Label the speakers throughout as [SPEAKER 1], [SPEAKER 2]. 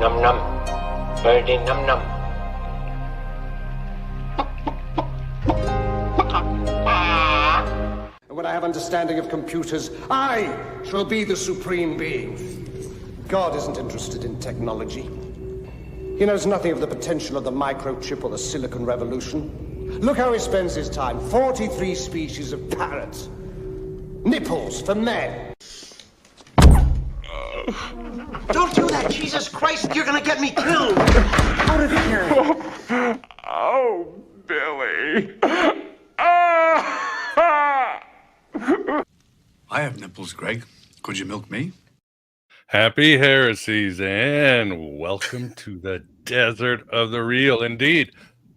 [SPEAKER 1] Num num. Birdie num num.
[SPEAKER 2] When I have understanding of computers, I shall be the supreme being. God isn't interested in technology. He knows nothing of the potential of the microchip or the silicon revolution. Look how he spends his time. 43 species of parrots. Nipples for men.
[SPEAKER 3] Don't do that, Jesus Christ! You're gonna get me killed! Out of here!
[SPEAKER 4] Oh, Billy.
[SPEAKER 5] I have nipples, Greg. Could you milk me?
[SPEAKER 4] Happy heresies and welcome to the desert of the real. Indeed,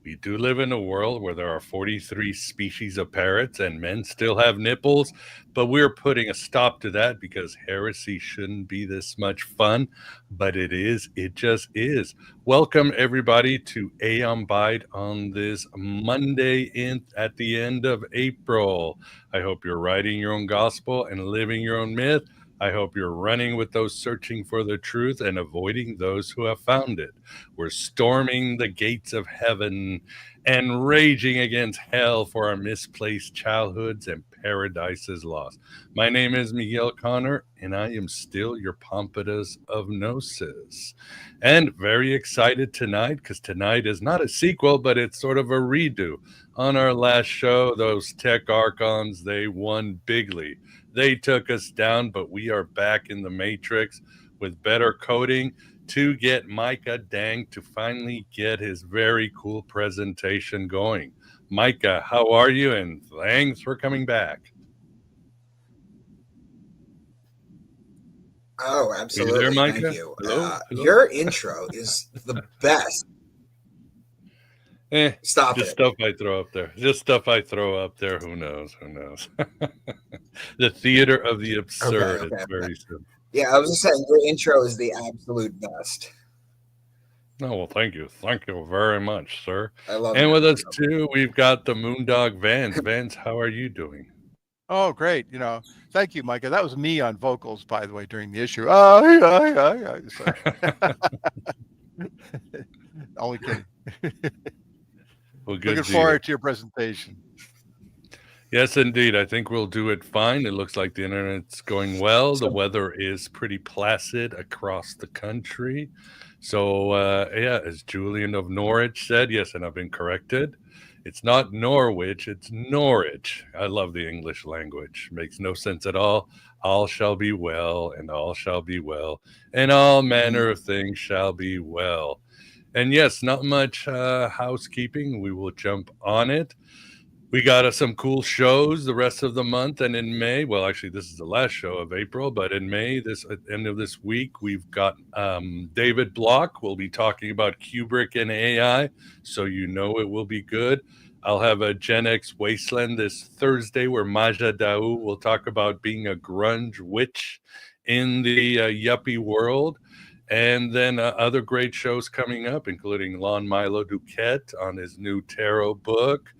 [SPEAKER 4] we do live in a world where there are 43 species of parrots and men still have nipples, but we're putting a stop to that because heresy shouldn't be this much fun, but it is. It just is. Welcome, everybody, to Aeon Bite on this Monday at the end of April. I hope you're writing your own gospel and living your own myth. I hope you're running with those searching for the truth and avoiding those who have found it. We're storming the gates of heaven and raging against hell for our misplaced childhoods and paradises lost. My name is Miguel Connor, and I am still your Pompadour of Gnosis. And very excited tonight, because tonight is not a sequel, but it's sort of a redo. On our last show, those tech Archons, they won bigly. They took us down, but we are back in the matrix with better coding to get Micah Dank to finally get his very cool presentation going. Micah, how are you? And thanks for coming back.
[SPEAKER 3] Oh, absolutely.
[SPEAKER 4] There, Micah?
[SPEAKER 3] Thank you.
[SPEAKER 4] Hello?
[SPEAKER 3] Your intro is the best. Stop
[SPEAKER 4] just
[SPEAKER 3] it.
[SPEAKER 4] Stuff I throw up there. Just stuff I throw up there. Who knows? Who knows? The theater of the absurd.
[SPEAKER 3] Okay,
[SPEAKER 4] it's very simple.
[SPEAKER 3] Yeah, I was just saying, your intro is the absolute best.
[SPEAKER 4] Oh, well, thank you. Thank you very much, sir.
[SPEAKER 3] I love it.
[SPEAKER 4] And with us, too, we've got the Moondog Vance. Vance, how are you doing?
[SPEAKER 6] Oh, great. Thank you, Micah. That was me on vocals, by the way, during the issue. Only kidding.
[SPEAKER 4] Well, good.
[SPEAKER 6] Looking forward to your presentation.
[SPEAKER 4] Yes, indeed. I think we'll do it fine. It looks like the internet's going well. The weather is pretty placid across the country. So, as Julian of Norwich said, yes, and I've been corrected. It's not Norwich, it's Norwich. I love the English language. Makes no sense at all. All shall be well, and all shall be well, and all manner of things shall be well. And yes, not much housekeeping. We will jump on it. We got some cool shows the rest of the month, and in May, well, actually, this is the last show of April, but in May, at the end of this week, we've got David Block. We'll be talking about Kubrick and AI, so you know it will be good. I'll have a Gen X Wasteland this Thursday where Maja Daou will talk about being a grunge witch in the yuppie world. And then other great shows coming up, including Lon Milo Duquette on his new tarot book,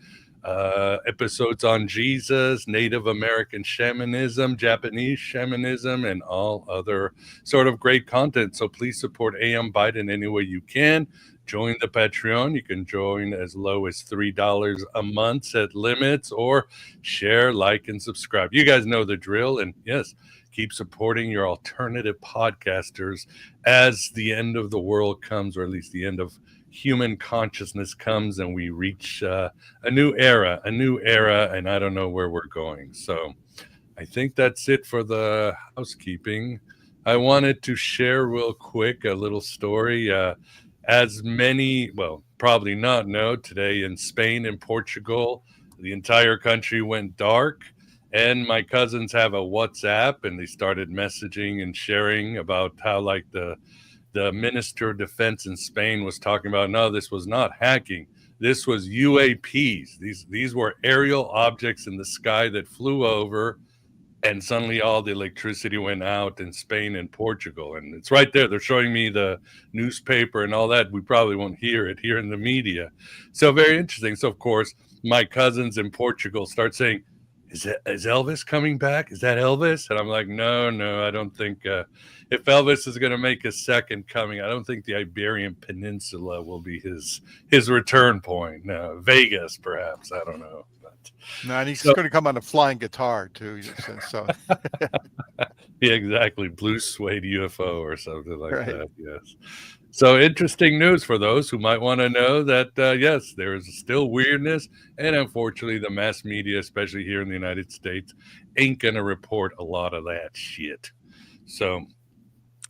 [SPEAKER 4] episodes on Jesus, Native American shamanism, Japanese shamanism, and all other sort of great content. So please support AM Biden any way you can. Join the Patreon. You can join as low as $3 a month, set limits, or share, like, and subscribe. You guys know the drill. And yes, keep supporting your alternative podcasters as the end of the world comes, or at least the end of human consciousness comes, and we reach a new era, and I don't know where we're going. So I think that's it for the housekeeping. I wanted to share real quick a little story. As many, well, probably not know, today in Spain and Portugal, the entire country went dark. And my cousins have a WhatsApp, and they started messaging and sharing about how, like, the Minister of Defense in Spain was talking about, no, this was not hacking. This was UAPs. These were aerial objects in the sky that flew over, and suddenly all the electricity went out in Spain and Portugal. And it's right there. They're showing me the newspaper and all that. We probably won't hear it here in the media. So very interesting. So, of course, my cousins in Portugal start saying, is Elvis coming back? Is that Elvis? And I'm like, no, I don't think. If Elvis is going to make a second coming, I don't think the Iberian Peninsula will be his return point. No, Vegas, perhaps. I don't know. But,
[SPEAKER 6] No, and he's going to come on a flying guitar too. So
[SPEAKER 4] yeah, exactly. Blue suede UFO or something like
[SPEAKER 6] Right.
[SPEAKER 4] that. Yes. So interesting news for those who might want to know that, yes, there is still weirdness. And unfortunately, the mass media, especially here in the United States, ain't going to report a lot of that shit. So,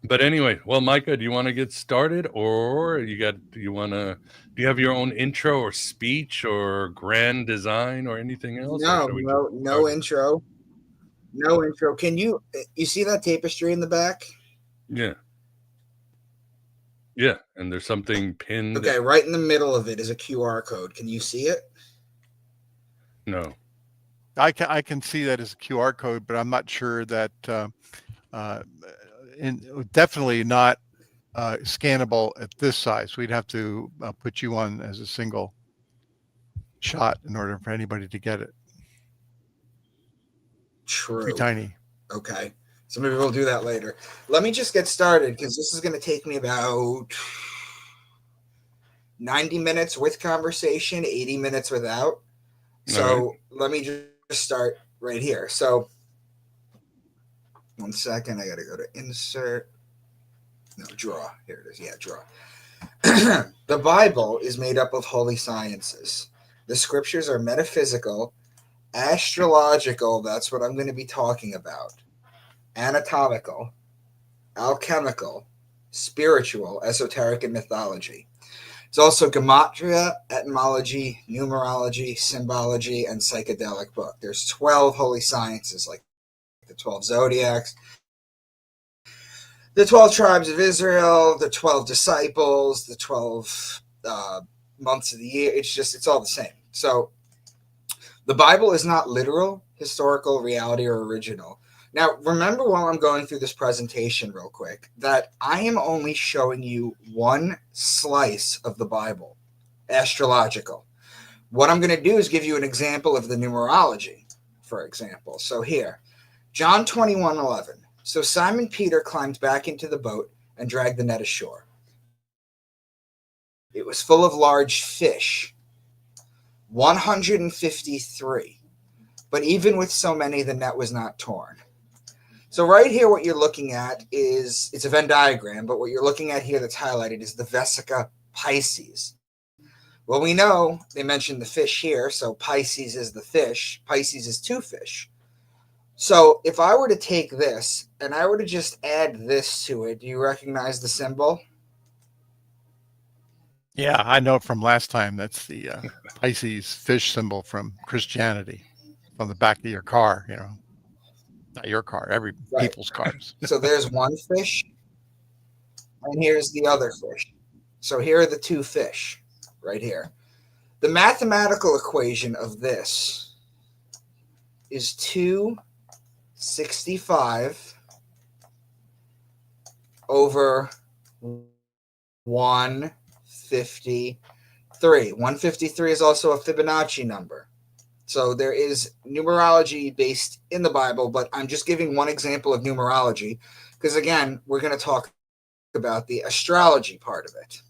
[SPEAKER 4] but anyway, well, Micah, do you want to get started, or do you have your own intro or speech or grand design or anything else?
[SPEAKER 7] No intro. No intro. Can you see that tapestry in the back?
[SPEAKER 4] Yeah. Yeah, and there's something pinned.
[SPEAKER 7] Okay, right in the middle of it is a QR code. Can you see it?
[SPEAKER 4] No.
[SPEAKER 6] I can see that as a QR code, but I'm not sure that definitely not scannable at this size. We'd have to put you on as a single shot in order for anybody to get it.
[SPEAKER 7] True.
[SPEAKER 6] Pretty tiny.
[SPEAKER 7] Okay. So maybe we'll do that later. Let me just get started because this is going to take me about 90 minutes with conversation, 80 minutes without. So Let me just start right here. So 1 second. I got to go to insert. No, draw. Here it is. Yeah, draw. The Bible is made up of holy sciences. The scriptures are metaphysical, astrological. That's what I'm going to be talking about. Anatomical, alchemical, spiritual, esoteric, and mythology. It's also gematria, etymology, numerology, symbology, and psychedelic book. There's 12 holy sciences, like the 12 Zodiacs, the 12 tribes of Israel, the 12 disciples, the 12 months of the year. It's all the same. So the Bible is not literal, historical, reality, or original. Now, remember while I'm going through this presentation real quick that I am only showing you one slice of the Bible, astrological. What I'm going to do is give you an example of the numerology, for example. So here, John 21:11. So Simon Peter climbed back into the boat and dragged the net ashore. It was full of large fish, 153. But even with so many, the net was not torn. So right here, what you're looking at is, it's a Venn diagram, but what you're looking at here that's highlighted is the Vesica Pisces. Well, we know they mentioned the fish here, so Pisces is the fish. Pisces is two fish. So if I were to take this and I were to just add this to it, do you recognize the symbol?
[SPEAKER 6] Yeah, I know from last time. That's the Pisces fish symbol from Christianity on the back of your car, Not your car, every people's cars.
[SPEAKER 7] So there's one fish, and here's the other fish. So here are the two fish right here. The mathematical equation of this is 265 over 153. 153 is also a Fibonacci number. So there is numerology based in the Bible, but I'm just giving one example of numerology because, again, we're going to talk about the astrology part of it.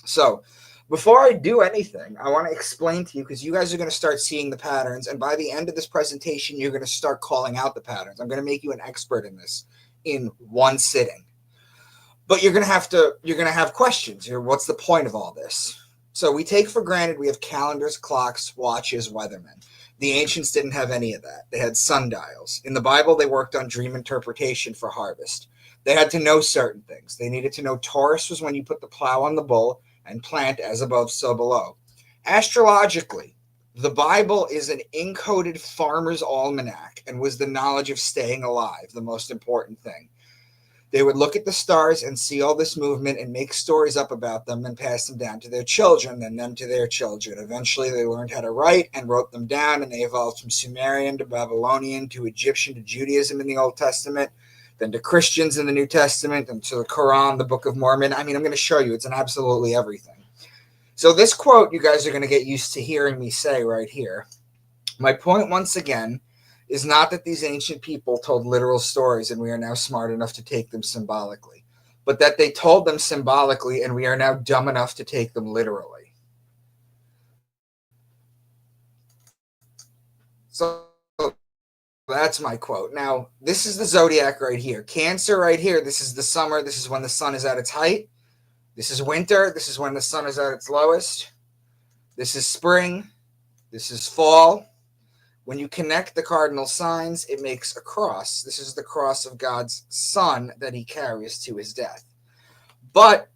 [SPEAKER 7] So before I do anything, I want to explain to you, because you guys are going to start seeing the patterns, and by the end of this presentation, you're going to start calling out the patterns. I'm going to make you an expert in this in one sitting. But you're going to have questions. What's the point of all this? So we take for granted we have calendars, clocks, watches, weathermen. The ancients didn't have any of that. They had sundials. In the Bible, they worked on dream interpretation for harvest. They had to know certain things. They needed to know Taurus was when you put the plow on the bull and plant as above, so below. Astrologically, the Bible is an encoded farmer's almanac and was the knowledge of staying alive, the most important thing. They would look at the stars and see all this movement and make stories up about them and pass them down to their children and them to their children. Eventually, they learned how to write and wrote them down, and they evolved from Sumerian to Babylonian to Egyptian to Judaism in the Old Testament, then to Christians in the New Testament, and to the Quran, the Book of Mormon. I mean, I'm going to show you. It's in absolutely everything. So this quote you guys are going to get used to hearing me say right here. My point, once again, is not that these ancient people told literal stories and we are now smart enough to take them symbolically, but that they told them symbolically and we are now dumb enough to take them literally. So that's my quote. Now, this is the zodiac right here. Cancer right here. This is the summer. This is when the sun is at its height. This is winter. This is when the sun is at its lowest. This is spring. This is fall. When you connect the cardinal signs, it makes a cross. This is the cross of God's son that he carries to his death. But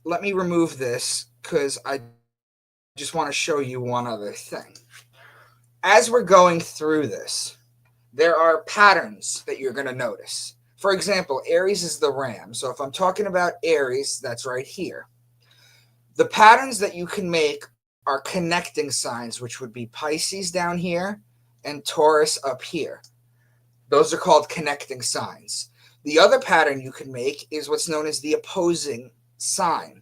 [SPEAKER 7] let me remove this because I just want to show you one other thing. As we're going through this, there are patterns that you're going to notice. For example, Aries is the ram. So if I'm talking about Aries, that's right here. The patterns that you can make are connecting signs, which would be Pisces down here and Taurus up here. Those are called connecting signs. The other pattern you can make is what's known as the opposing sign,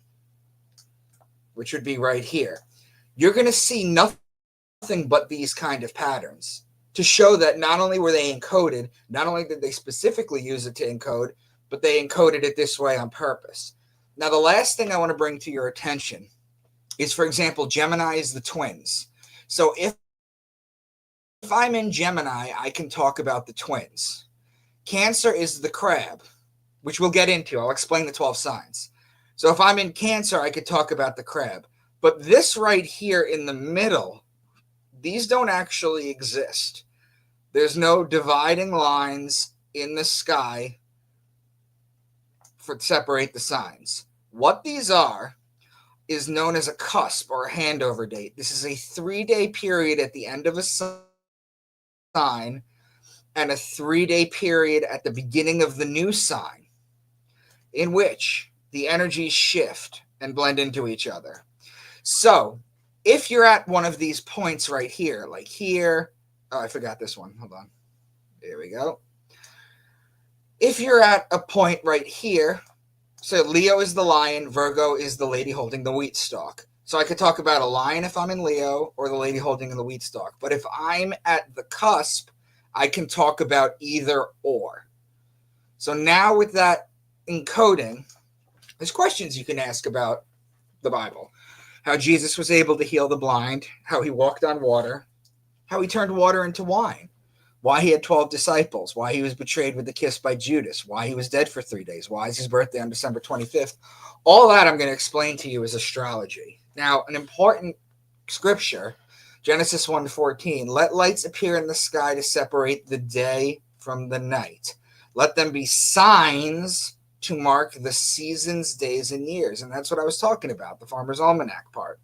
[SPEAKER 7] which would be right here. You're going to see nothing but these kind of patterns to show that not only were they encoded, not only did they specifically use it to encode, but they encoded it this way on purpose. Now, the last thing I want to bring to your attention is, for example, Gemini is the twins. So if I'm in Gemini, I can talk about the twins. Cancer is the crab, which we'll get into. I'll explain the 12 signs. So if I'm in Cancer, I could talk about the crab. But this right here in the middle, these don't actually exist. There's no dividing lines in the sky to separate the signs. What these are is known as a cusp or a handover date. This is a 3-day period at the end of a sign and a 3-day period at the beginning of the new sign in which the energies shift and blend into each other. So if you're at one of these points right here, like here, oh, I forgot this one. Hold on. There we go. If you're at a point right here, so Leo is the lion, Virgo is the lady holding the wheat stalk. So I could talk about a lion if I'm in Leo or the lady holding the wheat stalk. But if I'm at the cusp, I can talk about either or. So now with that encoding, there's questions you can ask about the Bible. How Jesus was able to heal the blind, how he walked on water, how he turned water into wine, why he had 12 disciples, why he was betrayed with a kiss by Judas, why he was dead for 3 days, why is his birthday on December 25th. All that I'm going to explain to you is astrology. Now, an important scripture, Genesis 1:14, let lights appear in the sky to separate the day from the night. Let them be signs to mark the seasons, days, and years. And that's what I was talking about, the Farmer's Almanac part.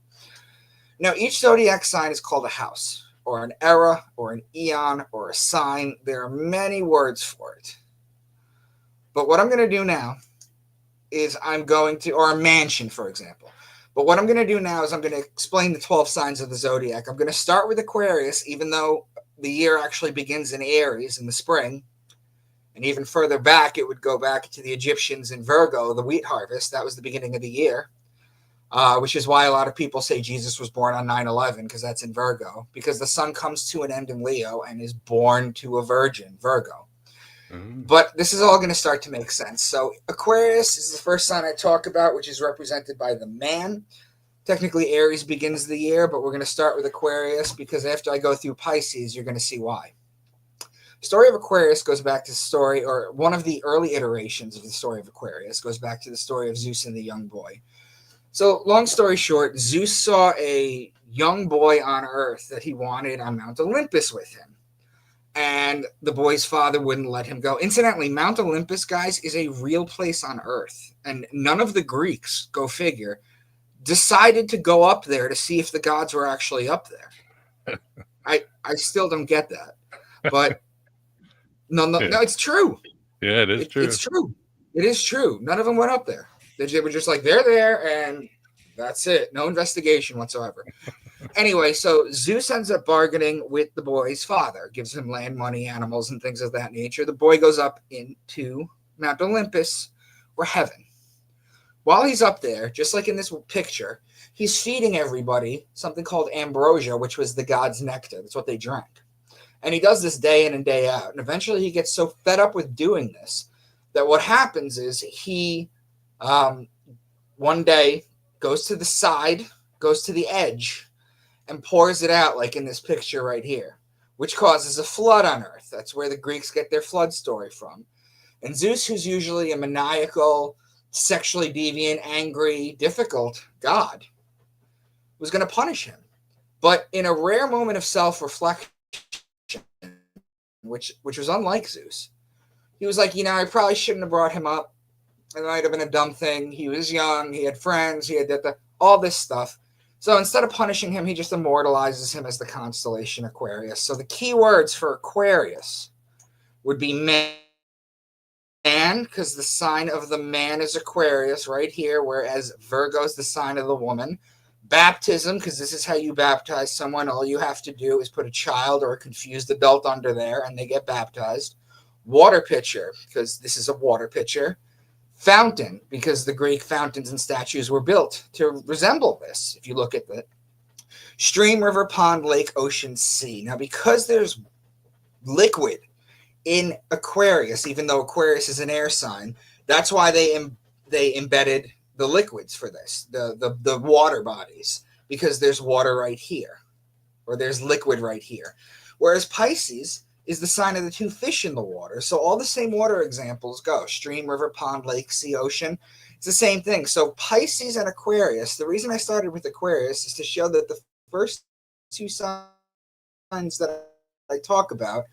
[SPEAKER 7] Now, each zodiac sign is called a house, or an era, or an eon, or a sign. There are many words for it. But what I'm going to do now is or a mansion, for example. But what I'm going to do now is I'm going to explain the 12 signs of the zodiac. I'm going to start with Aquarius, even though the year actually begins in Aries in the spring. And even further back, it would go back to the Egyptians in Virgo, the wheat harvest. That was the beginning of the year, which is why a lot of people say Jesus was born on 9/11, because that's in Virgo, because the sun comes to an end in Leo and is born to a virgin, Virgo. But this is all going to start to make sense. So Aquarius is the first sign I talk about, which is represented by the man. Technically, Aries begins the year, but we're going to start with Aquarius because after I go through Pisces, you're going to see why. The story of Aquarius goes back to the story, or one of the early iterations of the story of Aquarius goes back to the story of Zeus and the young boy. So long story short, Zeus saw a young boy on Earth that he wanted on Mount Olympus with him. And the boy's father wouldn't let him go. Incidentally, Mount Olympus, guys, is a real place on Earth. And none of the Greeks, go figure, decided to go up there to see if the gods were actually up there. I still don't get that. But no, it's true.
[SPEAKER 4] Yeah, it is true.
[SPEAKER 7] It's true. It is true. None of them went up there. They were just like, they're there, and that's it. No investigation whatsoever. Anyway, so Zeus ends up bargaining with the boy's father, gives him land, money, animals, and things of that nature. The boy goes up into Mount Olympus, or heaven. While he's up there, just like in this picture, he's feeding everybody something called ambrosia, which was the god's nectar. That's what they drank. And he does this day in and day out. And eventually he gets so fed up with doing this that what happens is he one day goes to the side, goes to the edge, and pours it out like in this picture right here, which causes a flood on Earth. That's where the Greeks get their flood story from. And Zeus, who's usually a maniacal, sexually deviant, angry, difficult god, was going to punish him. But in a rare moment of self-reflection, which was unlike Zeus, he was like, I probably shouldn't have brought him up. It might have been a dumb thing. He was young. He had friends. He had all this stuff. So instead of punishing him, he just immortalizes him as the constellation Aquarius. So the key words for Aquarius would be man, because the sign of the man is Aquarius right here, whereas Virgo is the sign of the woman. Baptism, because this is how you baptize someone. All you have to do is put a child or a confused adult under there, and they get baptized. Water pitcher, because this is a water pitcher. Fountain, because the Greek fountains and statues were built to resemble this, if you look at it. Stream, river, pond, lake, ocean, sea. Now, because there's liquid in Aquarius, even though Aquarius is an air sign, that's why they embedded the liquids for this, the water bodies, because there's water right here, or there's liquid right here. Whereas Pisces is the sign of the two fish in the water. So all the same water examples go. Stream, river, pond, lake, sea, ocean. It's the same thing. So Pisces and Aquarius, the reason I started with Aquarius is to show that the first two signs that I talk about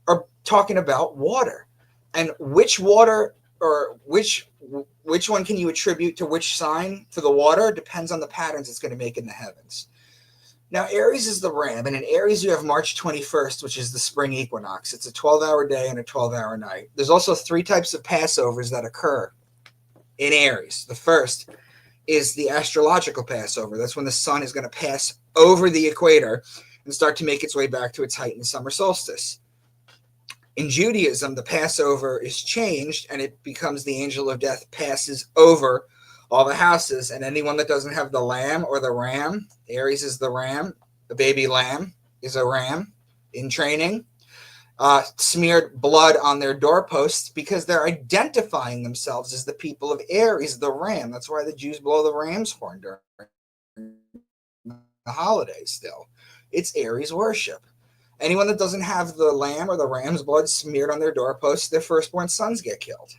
[SPEAKER 7] are talking about water. And which water, or which one can you attribute to which sign for the water depends on the patterns it's going to make in the heavens. Now, Aries is the ram, and in Aries you have March 21st, which is the spring equinox. It's a 12-hour day and a 12-hour night. There's also three types of Passovers that occur in Aries. The first is the astrological Passover. That's when the sun is going to pass over the equator and start to make its way back to its height in the summer solstice. In Judaism, the Passover is changed, and it becomes the angel of death passes over all the houses, and anyone that doesn't have the lamb or the ram, Aries is the ram, the baby lamb is a ram in training, smeared blood on their doorposts because they're identifying themselves as the people of Aries, the ram. That's why the Jews blow the ram's horn during the holidays still. It's Aries worship. Anyone that doesn't have the lamb or the ram's blood smeared on their doorposts, their firstborn sons get killed.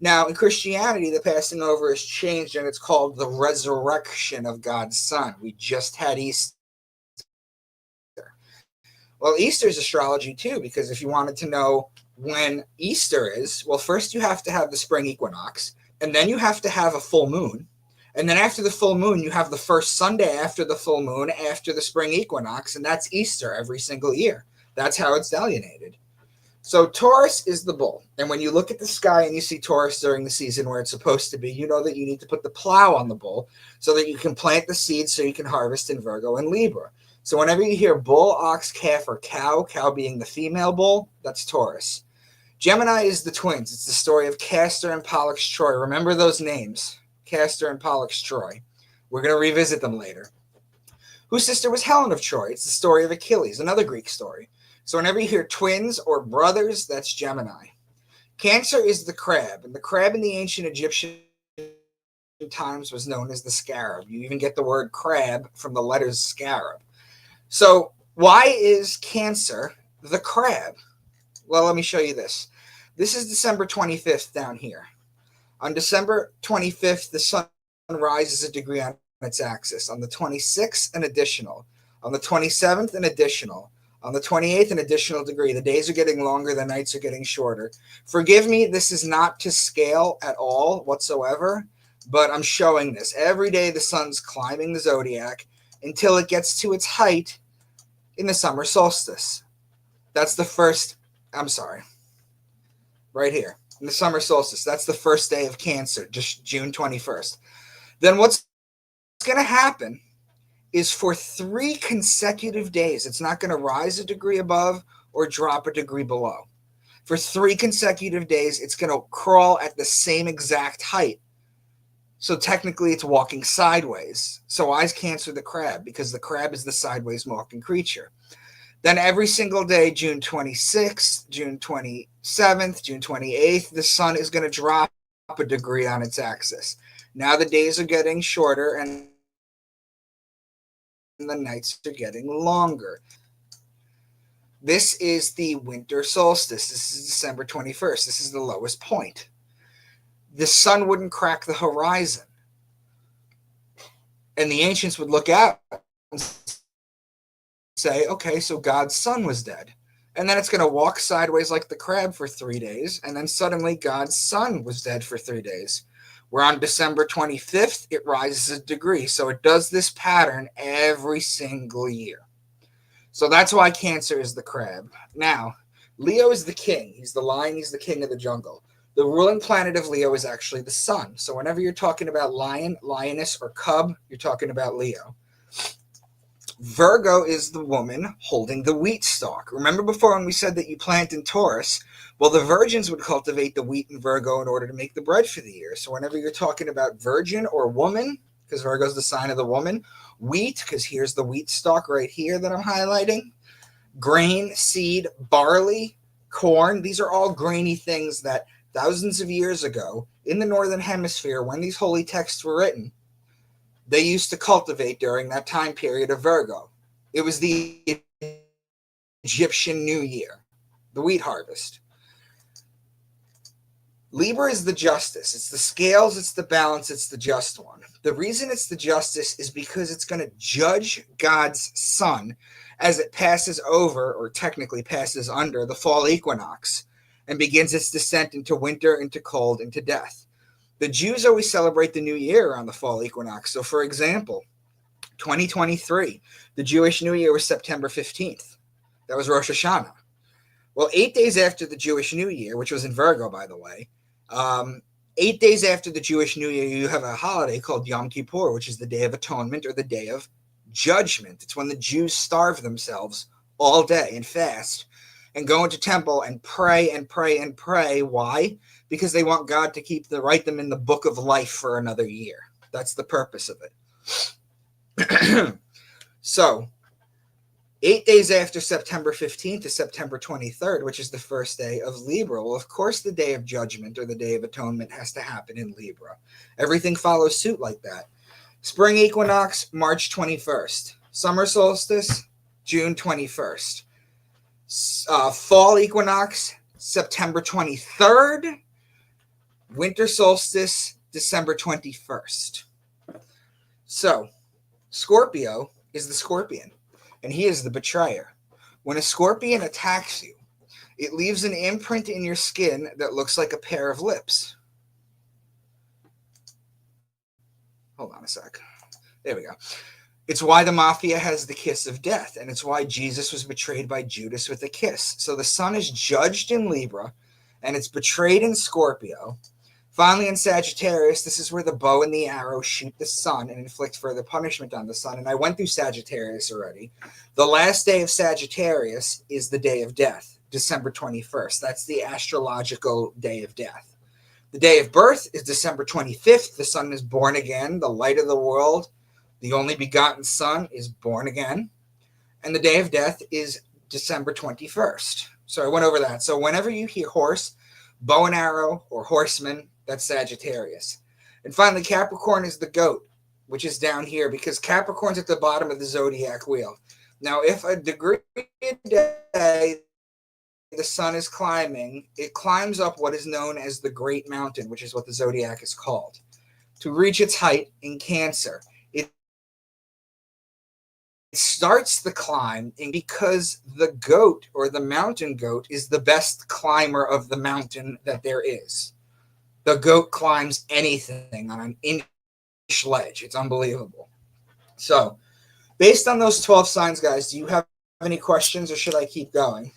[SPEAKER 7] Now, in Christianity, the passing over is changed, and it's called the resurrection of God's Son. We just had Easter. Well, Easter is astrology, too, because if you wanted to know when Easter is, well, first you have to have the spring equinox, and then you have to have a full moon. And then after the full moon, you have the first Sunday after the full moon, after the spring equinox, and that's Easter every single year. That's how it's delineated. So Taurus is the bull. And when you look at the sky and you see Taurus during the season where it's supposed to be, you know that you need to put the plow on the bull so that you can plant the seeds so you can harvest in Virgo and Libra. So whenever you hear bull, ox, calf, or cow being the female bull, that's Taurus. Gemini is the twins. It's the story of Castor and Pollux Troy. Remember those names, Castor and Pollux Troy. We're going to revisit them later. Whose sister was Helen of Troy? It's the story of Achilles, another Greek story. So whenever you hear twins or brothers, that's Gemini. Cancer is the crab, and the crab in the ancient Egyptian times was known as the scarab. You even get the word crab from the letters scarab. So why is Cancer the crab? Well, let me show you this. This is December 25th down here. On December 25th, the sun rises a degree on its axis. On the 26th, an additional. On the 27th, an additional. On the 28th, an additional degree. The days are getting longer. The nights are getting shorter. Forgive me, this is not to scale at all whatsoever, but I'm showing this. Every day the sun's climbing the zodiac until it gets to its height in the summer solstice. That's the first, right here, in the summer solstice. That's the first day of Cancer, just June 21st. Then what's going to happen is for 3 consecutive days, it's not going to rise a degree above or drop a degree below. For 3 consecutive days, it's going to crawl at the same exact height. So technically, it's walking sideways. So why is Cancer the crab? Because the crab is the sideways walking creature. Then every single day, June 26th, June 27th, June 28th, the sun is going to drop a degree on its axis. Now the days are getting shorter and the nights are getting longer. This is the winter solstice. This is December 21st. This is the lowest point. The sun wouldn't crack the horizon. And the ancients would look out and say, okay, so God's son was dead. And then it's going to walk sideways like the crab for 3 days. And then suddenly God's son was dead for 3 days. Where on December 25th, it rises a degree. So it does this pattern every single year. So that's why Cancer is the crab. Now, Leo is the king. He's the lion. He's the king of the jungle. The ruling planet of Leo is actually the sun. So whenever you're talking about lion, lioness, or cub, you're talking about Leo. Virgo is the woman holding the wheat stalk. Remember before when we said that you plant in Taurus? Well, the virgins would cultivate the wheat in Virgo in order to make the bread for the year. So whenever you're talking about virgin or woman, because Virgo is the sign of the woman, wheat, because here's the wheat stalk right here that I'm highlighting, grain, seed, barley, corn, these are all grainy things that thousands of years ago in the Northern Hemisphere, when these holy texts were written, they used to cultivate during that time period of Virgo. It was the Egyptian New Year, the wheat harvest. Libra is the justice. It's the scales, it's the balance, it's the just one. The reason it's the justice is because it's going to judge God's sun as it passes over, or technically passes under, the fall equinox and begins its descent into winter, into cold, into death. The Jews always celebrate the new year around the fall equinox. So, for example, 2023, the Jewish New Year was September 15th. That was Rosh Hashanah. Well, 8 days after the Jewish New Year, which was in Virgo, by the way, 8 days after the Jewish New Year, you have a holiday called Yom Kippur, which is the Day of Atonement or the Day of Judgment. It's when the Jews starve themselves all day and fast and go into temple and pray and pray and pray. Why? Because they want God to write them in the book of life for another year. That's the purpose of it. So, 8 days after September 15th is September 23rd, which is the first day of Libra. Well, of course, the Day of Judgment or the Day of Atonement has to happen in Libra. Everything follows suit like that. Spring equinox, March 21st. Summer solstice, June 21st. Fall equinox, September 23rd. Winter solstice, December 21st. So, Scorpio is the scorpion, and he is the betrayer. When a scorpion attacks you, it leaves an imprint in your skin that looks like a pair of lips. Hold on a sec. There we go. It's why the mafia has the kiss of death, and it's why Jesus was betrayed by Judas with a kiss. So the sun is judged in Libra, and it's betrayed in Scorpio. Finally, in Sagittarius, this is where the bow and the arrow shoot the sun and inflict further punishment on the sun. And I went through Sagittarius already. The last day of Sagittarius is the day of death, December 21st. That's the astrological day of death. The day of birth is December 25th. The sun is born again, the light of the world. The only begotten son is born again. And the day of death is December 21st. So I went over that. So whenever you hear horse, bow and arrow, or horseman, that's Sagittarius. And finally, Capricorn is the goat, which is down here because Capricorn's at the bottom of the zodiac wheel. Now, if a degree a day the sun is climbing, it climbs up what is known as the Great Mountain, which is what the zodiac is called, to reach its height in Cancer. It starts the climb, and because the goat or the mountain goat is the best climber of the mountain that there is. The goat climbs anything on an inch ledge. It's unbelievable. So, based on those 12 signs, guys, do you have any questions or should I keep going?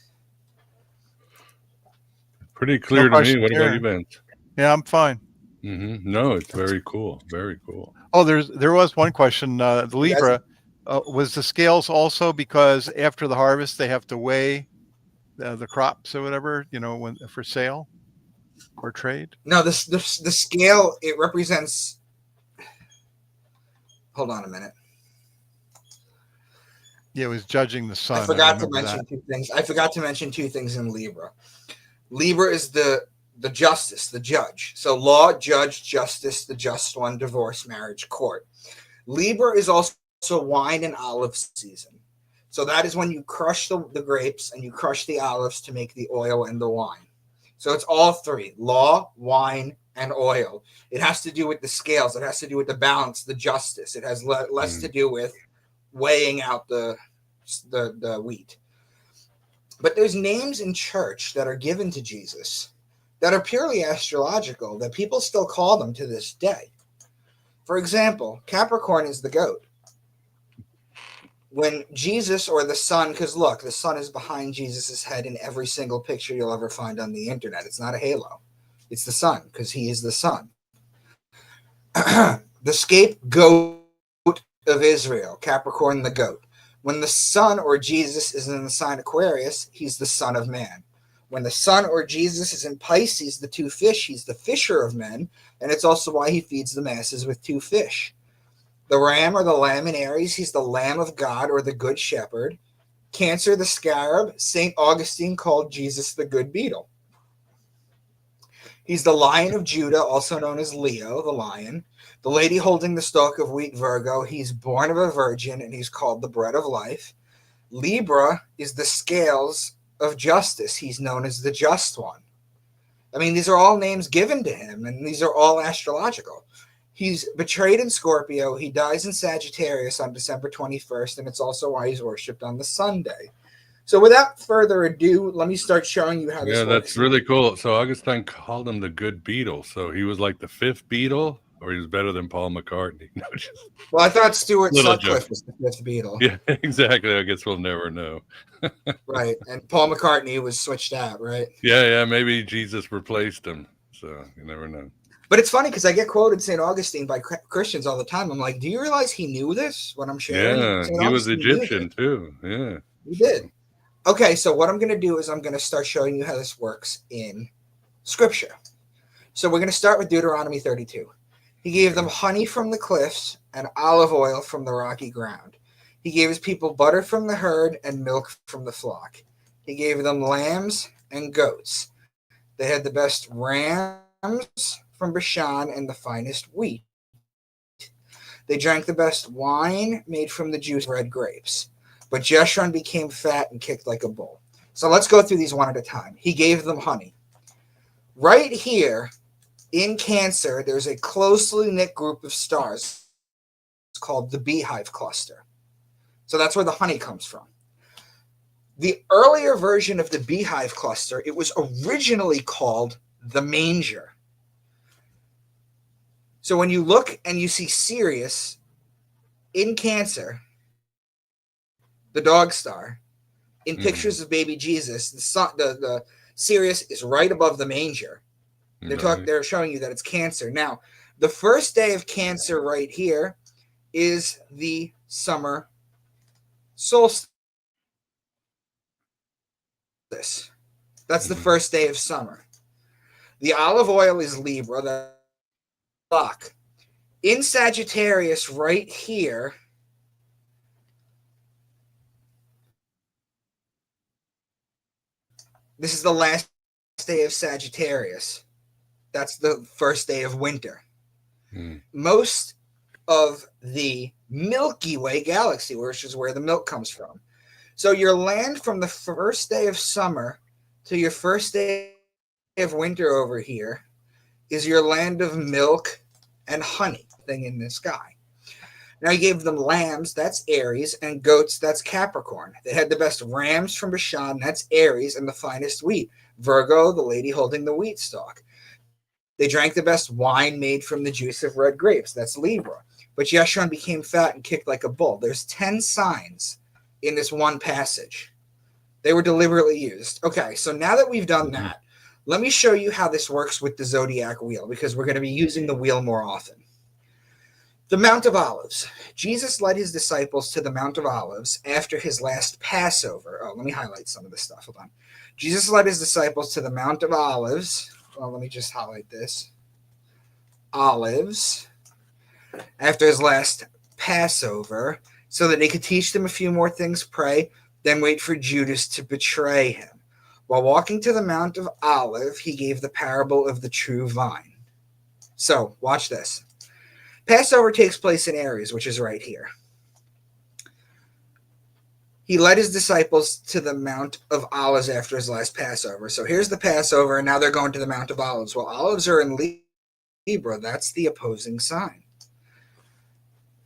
[SPEAKER 4] Pretty clear to me. What about you, Vince?
[SPEAKER 6] Yeah, I'm fine.
[SPEAKER 4] Mm-hmm. No, it's very cool. Very cool.
[SPEAKER 6] Oh, there was one question. The Libra, was the scales also because after the harvest they have to weigh the crops or whatever, when for sale or trade?
[SPEAKER 7] No, the scale, it represents. Hold on a minute.
[SPEAKER 6] Yeah, it was judging the sun.
[SPEAKER 7] I forgot to
[SPEAKER 6] remember
[SPEAKER 7] mention
[SPEAKER 6] that.
[SPEAKER 7] two things. I forgot to mention two things in Libra. Libra is the justice, the judge. So law, judge, justice, the just one, divorce, marriage, court. Libra is also wine and olive season. So that is when you crush the grapes and you crush the olives to make the oil and the wine. So it's all three: law, wine, and oil. It has to do with the scales. It has to do with the balance, the justice. It has less to do with weighing out the wheat. But there's names in church that are given to Jesus that are purely astrological that people still call them to this day. For example, Capricorn is the goat. When Jesus or the sun, because look, the sun is behind Jesus's head in every single picture you'll ever find on the internet. It's not a halo. It's the sun, because he is the sun. The scapegoat of Israel, Capricorn the goat. When the sun or Jesus is in the sign Aquarius, he's the son of man. When the sun or Jesus is in Pisces, the two fish, he's the fisher of men, and it's also why he feeds the masses with two fish. The ram or the lamb in Aries, he's the Lamb of God or the Good Shepherd. Cancer, the scarab, St. Augustine called Jesus the good beetle. He's the Lion of Judah, also known as Leo, the lion. The lady holding the stalk of wheat, Virgo, he's born of a virgin and he's called the bread of life. Libra is the scales of justice. He's known as the just one. I mean, these are all names given to him, and these are all astrological. He's betrayed in Scorpio. He dies in Sagittarius on December 21st, and it's also why he's worshipped on the Sunday. So without further ado, let me start showing you how this works.
[SPEAKER 4] Yeah, that's really cool. So Augustine called him the good Beatle. So he was like the fifth Beatle, or he was better than Paul McCartney. No,
[SPEAKER 7] well, I thought Stuart
[SPEAKER 4] Little
[SPEAKER 7] Sutcliffe
[SPEAKER 4] joke.
[SPEAKER 7] was the fifth Beatle.
[SPEAKER 4] Yeah, exactly. I guess we'll never know.
[SPEAKER 7] Right, and Paul McCartney was switched out, right?
[SPEAKER 4] Yeah, maybe Jesus replaced him. So you never know.
[SPEAKER 7] But it's funny because I get quoted St. Augustine by Christians all the time. I'm like, do you realize he knew this when I'm sharing?
[SPEAKER 4] Yeah, he was Egyptian too. Yeah.
[SPEAKER 7] He did. Okay, so what I'm going to do is I'm going to start showing you how this works in Scripture. So we're going to start with Deuteronomy 32. He gave them honey from the cliffs and olive oil from the rocky ground. He gave his people butter from the herd and milk from the flock. He gave them lambs and goats. They had the best rams from Bashan and the finest wheat. They drank the best wine made from the juice of red grapes. But Jeshurun became fat and kicked like a bull. So let's go through these one at a time. He gave them honey. Right here in Cancer, there's a closely knit group of stars. It's called the Beehive Cluster. So that's where the honey comes from. The earlier version of the Beehive Cluster, it was originally called the Manger. So when you look and you see Sirius in Cancer, the dog star, in pictures of baby Jesus, the Sirius is right above the manger. They're showing you that it's Cancer. Now, the first day of Cancer right here is the summer solstice. That's the first day of summer. The olive oil is Libra, the clock. In Sagittarius right here, this is the last day of Sagittarius. That's the first day of winter. Most of the Milky Way galaxy, which is where the milk comes from. So your land from the first day of summer to your first day of winter over here is your land of milk and honey thing in the sky. Now he gave them lambs, that's Aries, and goats, that's Capricorn. They had the best rams from Bashan, that's Aries, and the finest wheat. Virgo, the lady holding the wheat stalk. They drank the best wine made from the juice of red grapes, that's Libra. But Jeshurun became fat and kicked like a bull. There's 10 signs in this one passage. They were deliberately used. Okay, so now that we've done that, let me show you how this works with the Zodiac wheel, because we're going to be using the wheel more often. The Mount of Olives. Jesus led his disciples to the Mount of Olives after his last Passover. Oh, let me highlight some of this stuff. Hold on. Jesus led his disciples to the Mount of Olives. Well, let me just highlight this. Olives. After his last Passover, so that they could teach them a few more things, pray, then wait for Judas to betray him. While walking to the Mount of Olive, he gave the parable of the true vine. So, watch this. Passover takes place in Aries, which is right here. He led his disciples to the Mount of Olives after his last Passover. So here's the Passover, and now they're going to the Mount of Olives. Well, olives are in Libra. That's the opposing sign.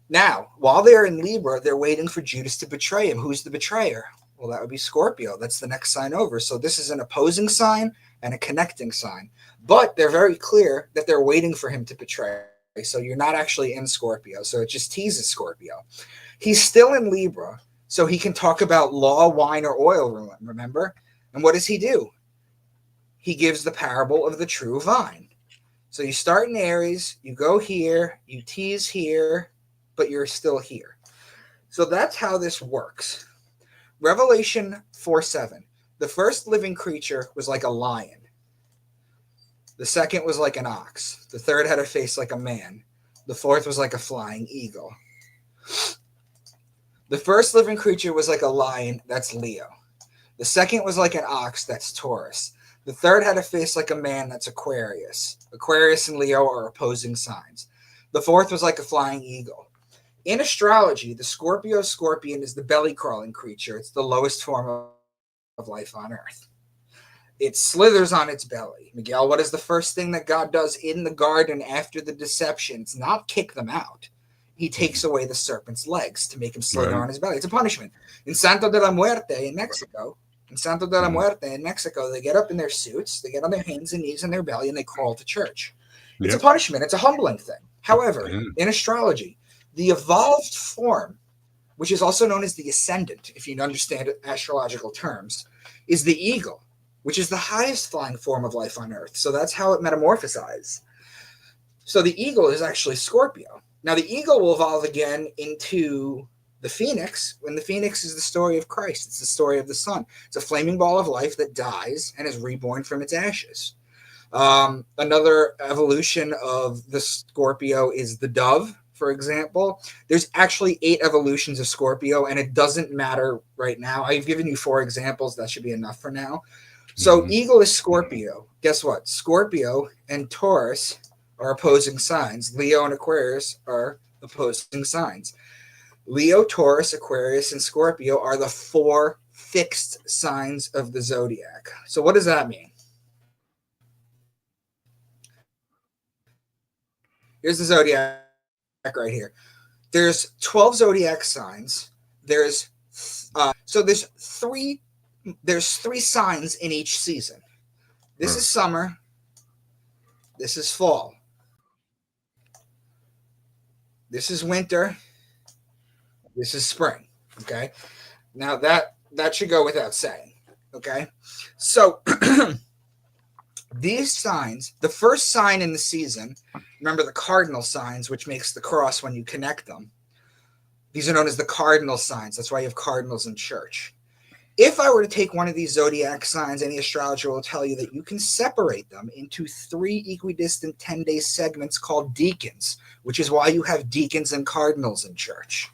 [SPEAKER 7] Now, while they're in Libra, they're waiting for Judas to betray him. Who's the betrayer? Well, that would be Scorpio. That's the next sign over. So this is an opposing sign and a connecting sign. But they're very clear that they're waiting for him to betray. So you're not actually in Scorpio. So it just teases Scorpio. He's still in Libra, so he can talk about law, wine, or oil, remember? And what does he do? He gives the parable of the true vine. So you start in Aries, you go here, you tease here, but you're still here. So that's how this works. Revelation 4:7. The first living creature was like a lion. The second was like an ox. The third had a face like a man. The fourth was like a flying eagle. The first living creature was like a lion. That's Leo. The second was like an ox. That's Taurus. The third had a face like a man. That's Aquarius. Aquarius and Leo are opposing signs. The fourth was like a flying eagle. In astrology, the Scorpio scorpion is the belly-crawling creature. It's the lowest form of life on Earth. It slithers on its belly. Miguel, what is the first thing that God does in the garden after the deception? It's not kick them out. He takes away the serpent's legs to make him slither on his belly. It's a punishment. In Santo de la Muerte in Mexico, they get up in their suits, they get on their hands and knees in their belly, and they crawl to church. It's a punishment. It's a humbling thing. However, in astrology, the evolved form, which is also known as the ascendant, if you understand astrological terms, is the eagle, which is the highest flying form of life on Earth. So that's how it metamorphosizes. So the eagle is actually Scorpio. Now the eagle will evolve again into the phoenix, when the phoenix is the story of Christ. It's the story of the sun. It's a flaming ball of life that dies and is reborn from its ashes. Another evolution of the Scorpio is the dove, for example. There's actually 8 evolutions of Scorpio, and it doesn't matter right now. I've given you 4 examples. That should be enough for now. So eagle is Scorpio. Guess what? Scorpio and Taurus are opposing signs. Leo and Aquarius are opposing signs. Leo, Taurus, Aquarius, and Scorpio are the 4 fixed signs of the zodiac. So what does that mean? Here's the zodiac right here. There's 12 zodiac signs. There's 3 signs in each season. This is summer. This is fall. This is winter. This is spring. Okay. Now that should go without saying. Okay. So these signs, the first sign in the season, remember the cardinal signs, which makes the cross when you connect them. These are known as the cardinal signs. That's why you have cardinals in church. If I were to take one of these zodiac signs, any astrologer will tell you that you can separate them into 3 equidistant 10-day segments called deacons, which is why you have deacons and cardinals in church.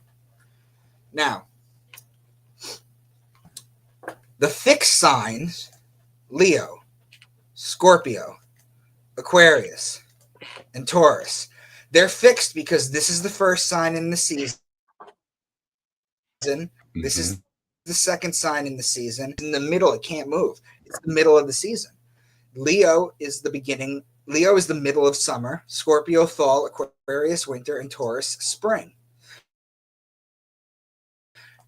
[SPEAKER 7] Now, the fixed signs, Leo, Scorpio, Aquarius, and Taurus, they're fixed because this is the first sign in the season. This is the second sign in the season. In the middle, it can't move. It's the middle of the season. Leo is the beginning. Leo is the middle of summer. Scorpio, fall. Aquarius, winter. And Taurus, spring.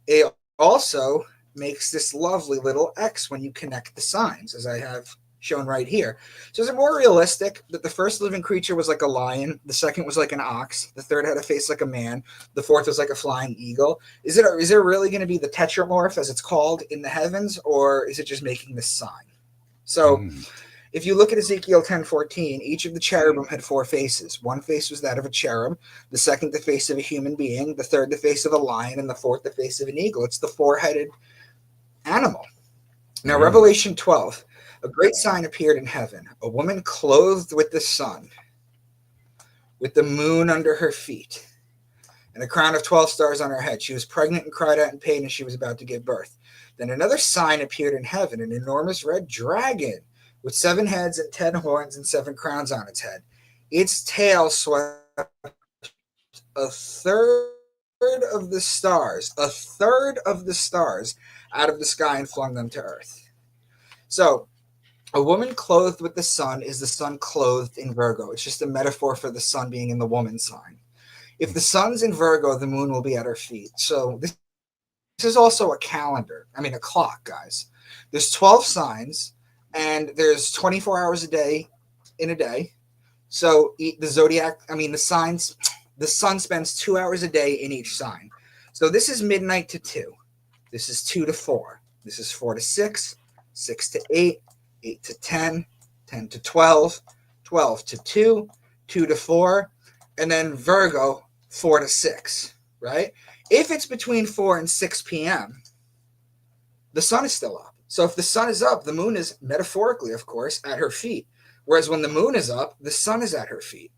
[SPEAKER 7] It also makes this lovely little X when you connect the signs, as I have shown right here. So is it more realistic that the first living creature was like a lion, the second was like an ox, the third had a face like a man, the fourth was like a flying eagle? Is there really going to be the tetramorph, as it's called, in the heavens, or is it just making this sign? So if you look at Ezekiel 10:14, each of the cherubim had 4 faces. One face was that of a cherub, the second the face of a human being, the third the face of a lion, and the fourth the face of an eagle. It's the 4-headed animal. Now, Revelation 12, a great sign appeared in heaven, a woman clothed with the sun, with the moon under her feet, and a crown of 12 stars on her head. She was pregnant and cried out in pain as she was about to give birth. Then another sign appeared in heaven, an enormous red dragon with 7 heads and 10 horns and 7 crowns on its head. Its tail swept a third of the stars out of the sky and flung them to earth. So a woman clothed with the sun is the sun clothed in Virgo. It's just a metaphor for the sun being in the woman sign. If the sun's in Virgo, the moon will be at her feet. So this is also a calendar. I mean, a clock, guys. There's 12 signs, and there's 24 hours a day in a day. So the zodiac, the signs, the sun spends 2 hours a day in each sign. So this is midnight to 2. This is 2 to 4. This is 4 to 6, 6 to 8, 8 to 10, 10 to 12, 12 to 2, 2 to 4, and then Virgo, 4 to 6, right? If it's between 4 and 6 p.m., the sun is still up. So if the sun is up, the moon is metaphorically, of course, at her feet. Whereas when the moon is up, the sun is at her feet.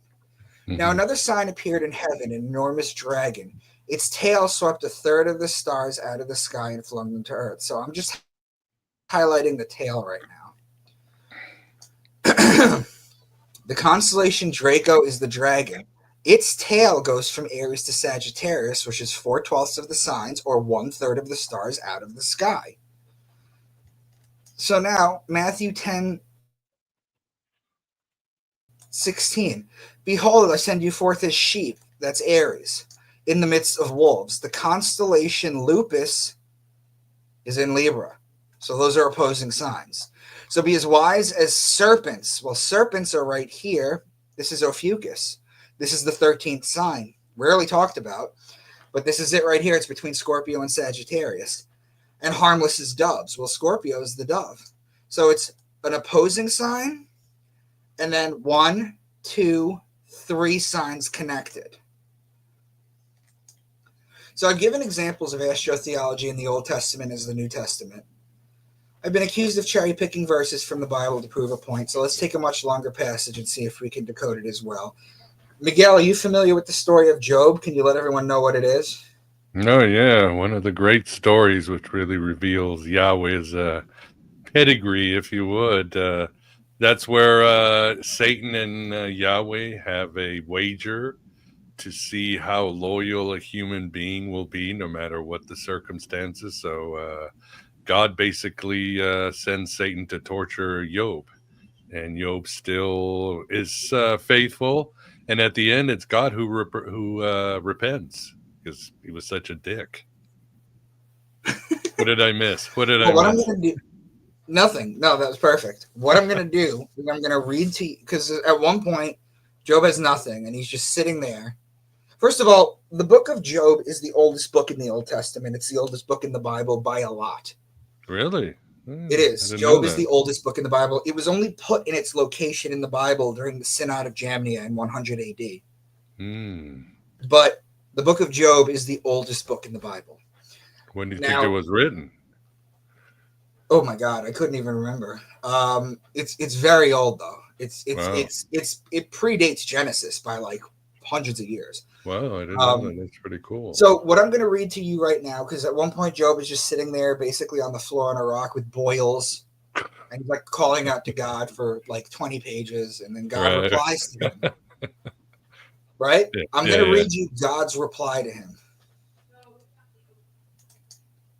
[SPEAKER 7] Mm-hmm. Now, another sign appeared in heaven, an enormous dragon. Its tail swept a third of the stars out of the sky and flung them to earth. So I'm just highlighting the tail right now. The constellation Draco is the dragon. Its tail goes from Aries to Sagittarius, which is 4/12 of the signs, or 1/3 of the stars out of the sky. So now, Matthew 10:16. Behold, I send you forth as sheep, that's Aries, in the midst of wolves. The constellation Lupus is in Libra. So those are opposing signs. So be as wise as serpents. Well, serpents are right here. This is Ophiuchus. This is the 13th sign. Rarely talked about, but this is it right here. It's between Scorpio and Sagittarius. And harmless as doves. Well, Scorpio is the dove. So it's an opposing sign, and then 1, 2, 3 signs connected. So I've given examples of astrotheology in the Old Testament as the New Testament. I've been accused of cherry-picking verses from the Bible to prove a point, so let's take a much longer passage and see if we can decode it as well. Miguel, are you familiar with the story of Job? Can you let everyone know what it is?
[SPEAKER 4] Oh, yeah. One of the great stories which really reveals Yahweh's pedigree, if you would. That's where Satan and Yahweh have a wager to see how loyal a human being will be no matter what the circumstances. So God basically sends Satan to torture Job, and Job still is faithful. And at the end, it's God who repents because he was such a dick. What did I miss? What did I miss?
[SPEAKER 7] I'm going to do, nothing. No, that was perfect. What I'm going to do is I'm going to read to you, because at one point, Job has nothing, and he's just sitting there. First of all, the book of Job is the oldest book in the Old Testament. It's the oldest book in the Bible by a lot.
[SPEAKER 4] Really?
[SPEAKER 7] It is. Job is the oldest book in the Bible. It was only put in its location in the Bible during the Synod of Jamnia in 100 AD. But the book of Job is the oldest book in the Bible.
[SPEAKER 4] When do you think it was written?
[SPEAKER 7] Oh my God, I couldn't even remember. It's very old though. It predates Genesis by like hundreds of years.
[SPEAKER 4] Wow, I didn't know that. That's pretty cool.
[SPEAKER 7] So what I'm going to read to you right now, because at one point Job is just sitting there basically on the floor on a rock with boils, and he's like calling out to God for like 20 pages, and then God replies to him. Right? Yeah, I'm going to read you God's reply to him.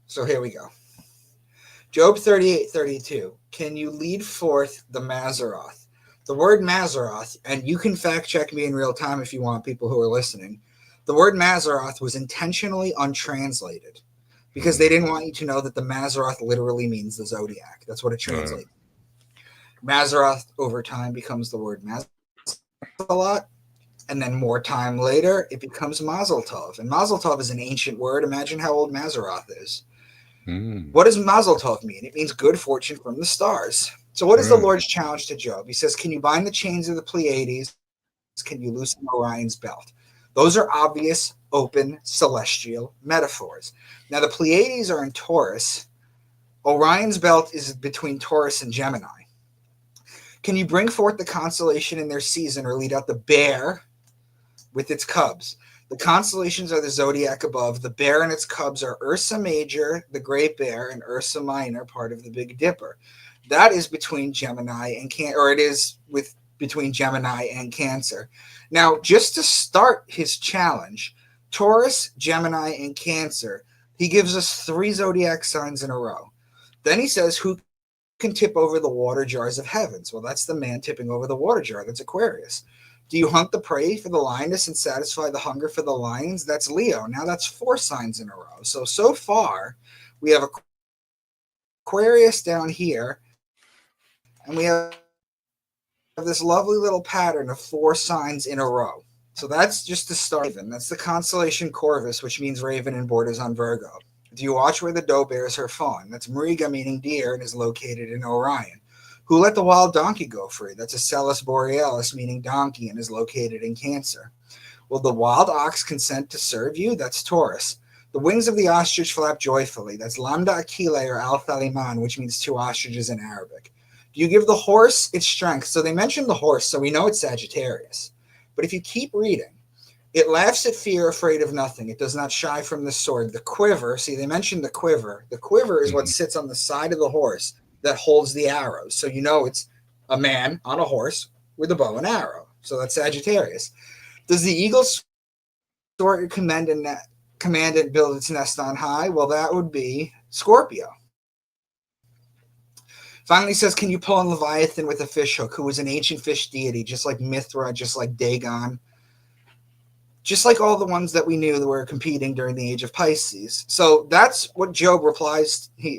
[SPEAKER 7] So here we go. Job 38:32. Can you lead forth the Mazzaroth? The word Mazzaroth, and you can fact check me in real time if you want, people who are listening. The word Mazzaroth was intentionally untranslated because they didn't want you to know that the Mazzaroth literally means the zodiac. That's what it translates. Mazzaroth over time becomes the word Mazzaroth, and then more time later it becomes Mazel Tov. And Mazel Tov is an ancient word. Imagine how old Mazzaroth is. What does Mazel Tov mean? It means good fortune from the stars. So what is the Lord's challenge to Job? He says, can you bind the chains of the Pleiades? Can you loosen Orion's belt? Those are obvious, open, celestial metaphors. Now, the Pleiades are in Taurus. Orion's belt is between Taurus and Gemini. Can you bring forth the constellation in their season or lead out the bear with its cubs? The constellations are the zodiac above. The bear and its cubs are Ursa Major, the Great Bear, and Ursa Minor, part of the Big Dipper. That is between Gemini and between Gemini and Cancer. Now, just to start his challenge, Taurus, Gemini, and Cancer, he gives us 3 zodiac signs in a row. Then he says, who can tip over the water jars of heavens? Well, that's the man tipping over the water jar. That's Aquarius. Do you hunt the prey for the lioness and satisfy the hunger for the lions? That's Leo. Now that's 4 signs in a row. So far, we have Aquarius down here, and we have this lovely little pattern of 4 signs in a row. So that's just the start. Raven. That's the constellation Corvus, which means raven and borders on Virgo. Do you watch where the doe bears her fawn? That's Mariga, meaning deer, and is located in Orion. Who let the wild donkey go free? That's Acellus Borealis, meaning donkey, and is located in Cancer. Will the wild ox consent to serve you? That's Taurus. The wings of the ostrich flap joyfully. That's Lambda Achille or Al Thaliman, which means 2 ostriches in Arabic. Do you give the horse its strength? So they mentioned the horse, so we know it's Sagittarius. But if you keep reading, it laughs at fear, afraid of nothing. It does not shy from the sword. The quiver, see, they mentioned the quiver. The quiver is what sits on the side of the horse that holds the arrows. So you know it's a man on a horse with a bow and arrow. So that's Sagittarius. Does the eagle soar your command and build its nest on high? Well, that would be Scorpio. Finally says, can you pull on Leviathan with a fish hook, who was an ancient fish deity, just like Mithra, just like Dagon, just like all the ones that we knew that were competing during the age of Pisces. So that's what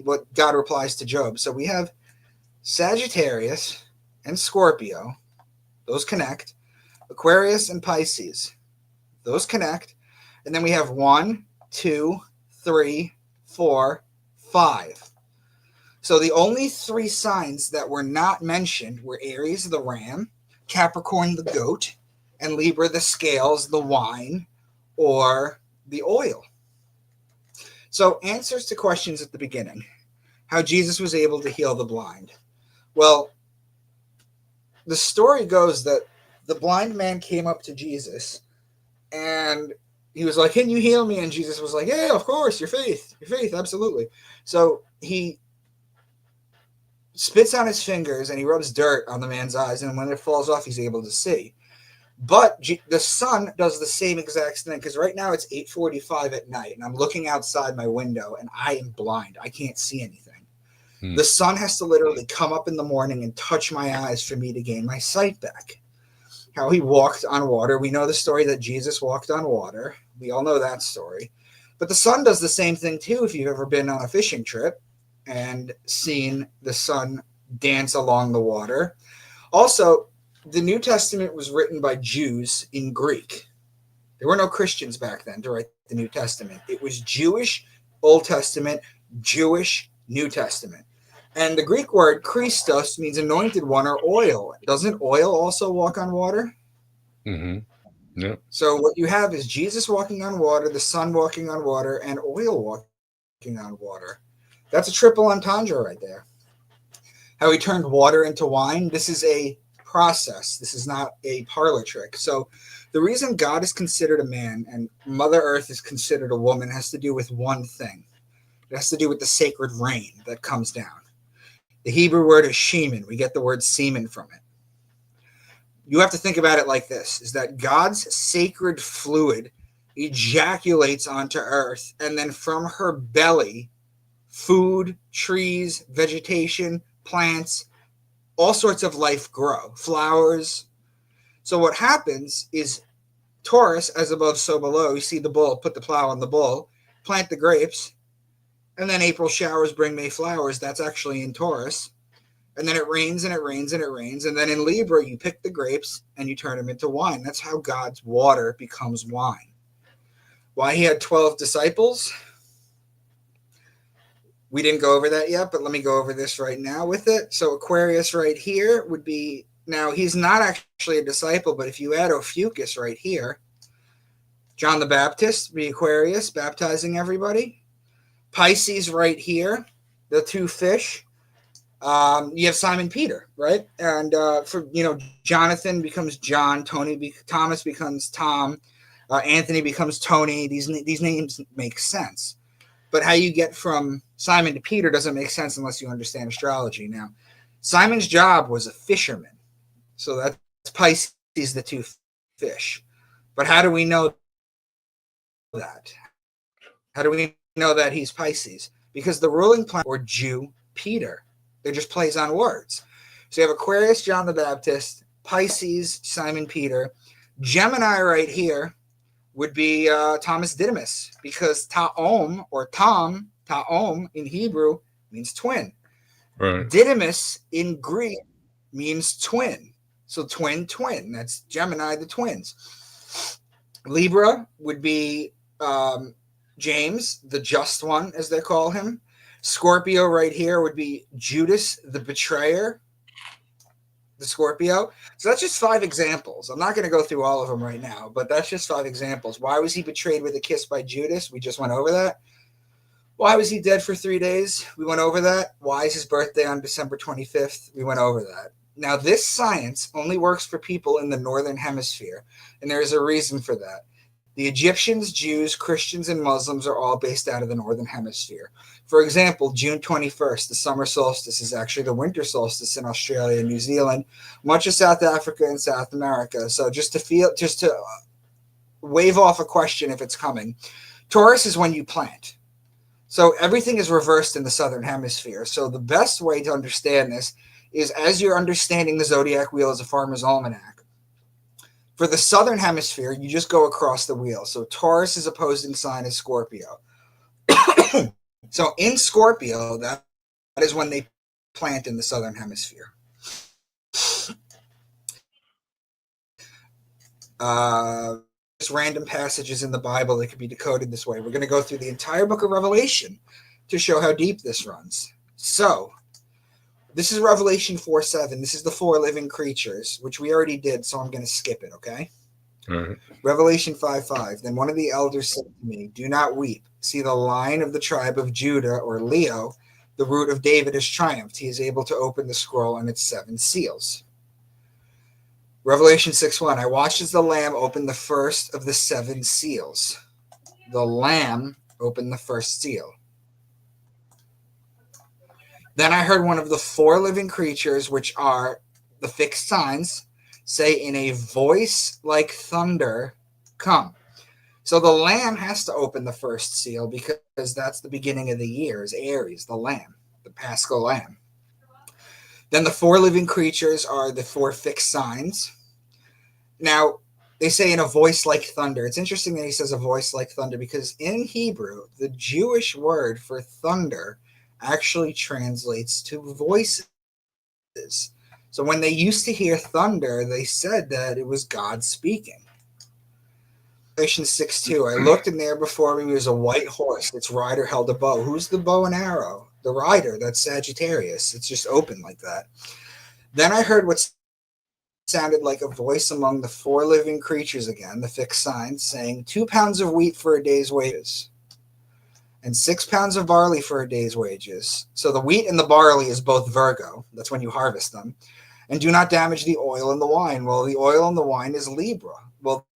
[SPEAKER 7] what God replies to Job. So we have Sagittarius and Scorpio. Those connect. Aquarius and Pisces. Those connect. And then we have 1, 2, 3, 4, 5. So the only 3 signs that were not mentioned were Aries, the ram, Capricorn, the goat, and Libra, the scales, the wine, or the oil. So answers to questions at the beginning. How Jesus was able to heal the blind. Well, the story goes that the blind man came up to Jesus, and he was like, can you heal me? And Jesus was like, yeah, of course, your faith, absolutely. So he spits on his fingers, and he rubs dirt on the man's eyes, and when it falls off, he's able to see. But the sun does the same exact thing, because right now it's 8:45 at night, and I'm looking outside my window, and I am blind. I can't see anything. The sun has to literally come up in the morning and touch my eyes for me to gain my sight back. How he walked on water. We know the story that Jesus walked on water. We all know that story. But the sun does the same thing, too, if you've ever been on a fishing trip and seen the sun dance along the water. Also, the New Testament was written by Jews in Greek. There were no Christians back then to write the New Testament. It was Jewish Old Testament, Jewish New Testament. And the Greek word Christos means anointed one or oil. Doesn't oil also walk on water?
[SPEAKER 4] Mm-hmm. Yeah.
[SPEAKER 7] So what you have is Jesus walking on water, the sun walking on water, and oil walking on water. That's a triple entendre right there. How he turned water into wine. This is a process. This is not a parlor trick. So the reason God is considered a man and Mother Earth is considered a woman has to do with one thing. It has to do with the sacred rain that comes down. The Hebrew word is shemen. We get the word semen from it. You have to think about it like this, is that God's sacred fluid ejaculates onto earth, and then from her belly, food, trees, vegetation, plants, all sorts of life grow, flowers. So what happens is Taurus, as above, so below. You see the bull, put the plow on the bull, plant the grapes, and then April showers bring May flowers. That's actually in Taurus. And then it rains and it rains and it rains. And then in Libra, you pick the grapes and you turn them into wine. That's how God's water becomes wine. Why he had 12 disciples? We didn't go over that yet, but let me go over this right now with it. So Aquarius right here would be, now he's not actually a disciple, but if you add Ophiuchus right here, John the Baptist, be Aquarius, baptizing everybody. Pisces right here, the 2 fish. You have Simon Peter, right? And Jonathan becomes John, Thomas becomes Tom, Anthony becomes Tony. These names make sense. But how you get from Simon to Peter doesn't make sense unless you understand astrology. Now, Simon's job was a fisherman. So that's Pisces, the two fish. But how do we know that? How do we know that he's Pisces? Because the ruling planet, or Jew, Peter. They're just plays on words. So you have Aquarius, John the Baptist, Pisces, Simon Peter. Gemini right here would be Thomas Didymus, because Ta'om, or Ta'om in Hebrew means twin.
[SPEAKER 4] Right.
[SPEAKER 7] Didymus in Greek means twin. So twin. That's Gemini, the twins. Libra would be James, the just one, as they call him. Scorpio right here would be Judas, the betrayer, the Scorpio. So that's just 5 examples. I'm not going to go through all of them right now, but that's just 5 examples. Why was he betrayed with a kiss by Judas? We just went over that. Why was he dead for 3 days? We went over that. Why is his birthday on December 25th? We went over that. Now, this science only works for people in the northern hemisphere, and there is a reason for that. The Egyptians, Jews, Christians, and Muslims are all based out of the northern hemisphere. For example, June 21st, the summer solstice, is actually the winter solstice in Australia and New Zealand, much of South Africa and South America. So just to wave off a question if it's coming, Taurus is when you plant. So everything is reversed in the southern hemisphere. So the best way to understand this is as you're understanding the zodiac wheel as a farmer's almanac. For the southern hemisphere, you just go across the wheel. So Taurus' opposing sign is Scorpio. So in Scorpio, that is when they plant in the southern hemisphere. Just random passages in the Bible that could be decoded this way. We're going to go through the entire book of Revelation to show how deep this runs. So this is Revelation 4:7. This is the 4 living creatures, which we already did, so I'm going to skip it, okay?
[SPEAKER 4] All right.
[SPEAKER 7] Revelation 5:5. Then one of the elders said to me, "Do not weep. See, the Lion of the tribe of Judah," or Leo, the root of David, has triumphed. He is able to open the scroll and its 7 seals. Revelation 6:1. I watched as the Lamb opened the first of the 7 seals. The Lamb opened the first seal. Then I heard one of the 4 living creatures, which are the fixed signs, say in a voice like thunder, "Come." So the Lamb has to open the first seal because that's the beginning of the year, is Aries, the Lamb, the Paschal Lamb. Then the 4 living creatures are the 4 fixed signs. Now, they say in a voice like thunder. It's interesting that he says a voice like thunder because in Hebrew, the Jewish word for thunder actually translates to voices. So when they used to hear thunder, they said that it was God speaking. Revelation 6:2. I looked, and there before me was a white horse. Its rider held a bow. Who's the bow and arrow? The rider. That's Sagittarius. It's just open like that. Then I heard what sounded like a voice among the 4 living creatures again, the fixed signs, saying, 2 pounds of wheat for a day's wages, and 6 pounds of barley for a day's wages. So the wheat and the barley is both Virgo. That's when you harvest them. And do not damage the oil and the wine. Well, the oil and the wine is Libra. Well,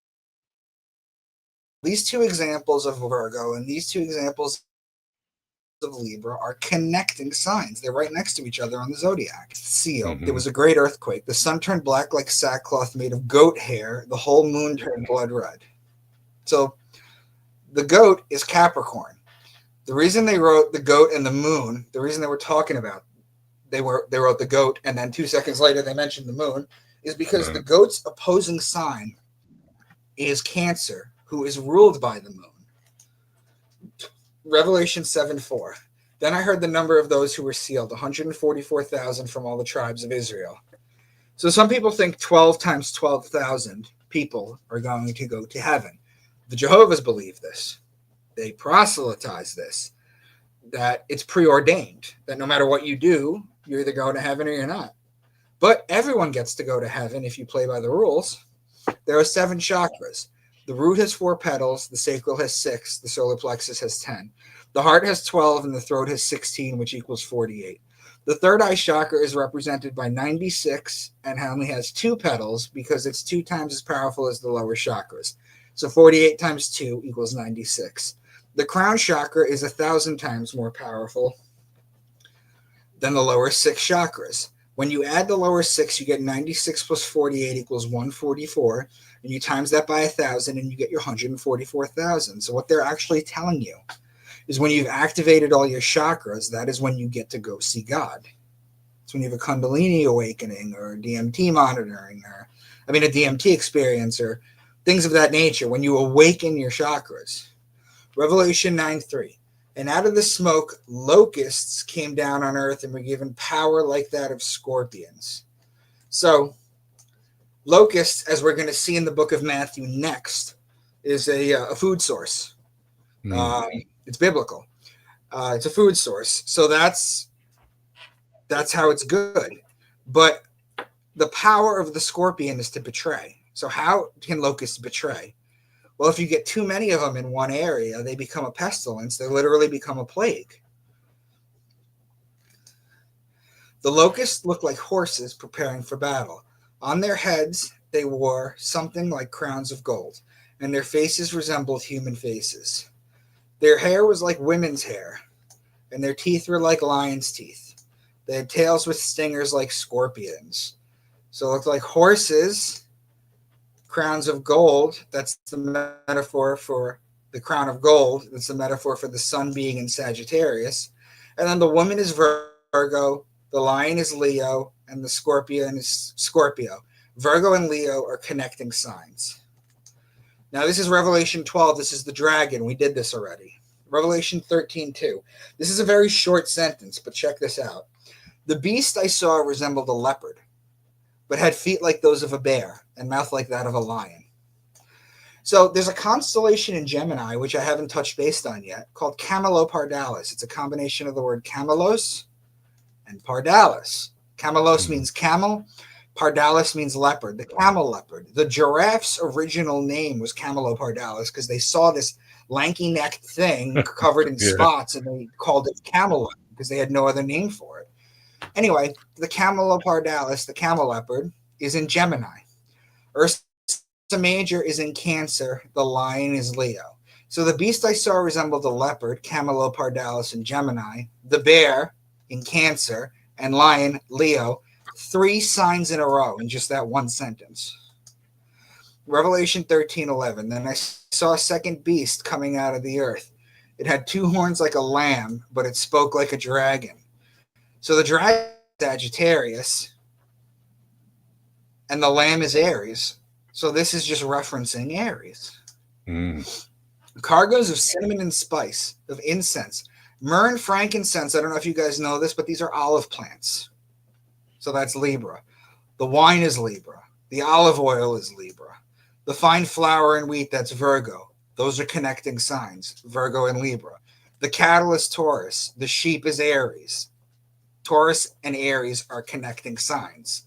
[SPEAKER 7] these 2 examples of Virgo and these 2 examples of Libra are connecting signs. They're right next to each other on the zodiac seal.
[SPEAKER 4] Mm-hmm.
[SPEAKER 7] There was a great earthquake. The sun turned black like sackcloth made of goat hair. The whole moon turned blood red. So the goat is Capricorn. The reason they wrote the goat and the moon, the reason they were talking about, they wrote the goat and then 2 seconds later they mentioned the moon, is because the goat's opposing sign is Cancer, who is ruled by the moon. Revelation 7:4. Then I heard the number of those who were sealed, 144,000 from all the tribes of Israel. So some people think 12 times 12,000 people are going to go to heaven. The Jehovah's believe this. They proselytize this, that it's preordained, that no matter what you do, you're either going to heaven or you're not. But everyone gets to go to heaven if you play by the rules. There are 7 chakras. The root has 4 petals, the sacral has 6, the solar plexus has 10. The heart has 12, and the throat has 16, which equals 48. The third eye chakra is represented by 96 and only has 2 petals because it's 2 times as powerful as the lower chakras. So 48 times 2 equals 96. The crown chakra is 1,000 times more powerful than the lower 6 chakras. When you add the lower 6, you get 96 plus 48 equals 144, and you times that by 1,000, and you get your 144,000. So what they're actually telling you is when you've activated all your chakras, that is when you get to go see God. It's when you have a Kundalini awakening or DMT monitoring, or a DMT experience, or things of that nature, when you awaken your chakras. Revelation 9:3. And out of the smoke, locusts came down on earth and were given power like that of scorpions. So, locusts, as we're going to see in the book of Matthew next, is a food source. It's biblical. It's a food source. So that's how it's good. But the power of the scorpion is to betray. So how can locusts betray? Well, if you get too many of them in one area, they become a pestilence. They literally become a plague. The locusts look like horses preparing for battle. On their heads, they wore something like crowns of gold, and their faces resembled human faces. Their hair was like women's hair, and their teeth were like lions' teeth. They had tails with stingers like scorpions. So it looked like horses, crowns of gold. That's the metaphor for the crown of gold. That's the metaphor for the sun being in Sagittarius. And then the woman is Virgo, the lion is Leo, and the scorpion is Scorpio. Virgo and Leo are connecting signs. Now, this is Revelation 12. This is the dragon. We did this already. Revelation 13:2. This is a very short sentence, but check this out. The beast I saw resembled a leopard, but had feet like those of a bear and mouth like that of a lion. So there's a constellation in Gemini, which I haven't touched base on yet, called Camelopardalis. It's a combination of the word camelos and pardalis. Camelos means camel. Pardalis means leopard, the camel leopard. The giraffe's original name was Camelopardalis because they saw this lanky-necked thing covered in spots, and they called it camel because they had no other name for it. Anyway, the Camelopardalis, the camel leopard, is in Gemini. Ursa Major is in Cancer. The lion is Leo. So the beast I saw resembled a leopard, Camelopardalis in Gemini, the bear in Cancer, and lion, Leo. 3 signs in a row in just that one sentence. Revelation 13:11. Then I saw a second beast coming out of the earth. It had 2 horns like a lamb, but it spoke like a dragon. So the dragon is Sagittarius, and the lamb is Aries. So this is just referencing Aries. Cargoes of cinnamon and spice, of incense, myrrh and frankincense. I don't know if you guys know this, but these are olive plants. So that's Libra. The wine is Libra. The olive oil is Libra. The fine flour and wheat, that's Virgo. Those are connecting signs, Virgo and Libra. The cattle is Taurus. The sheep is Aries. Taurus and Aries are connecting signs.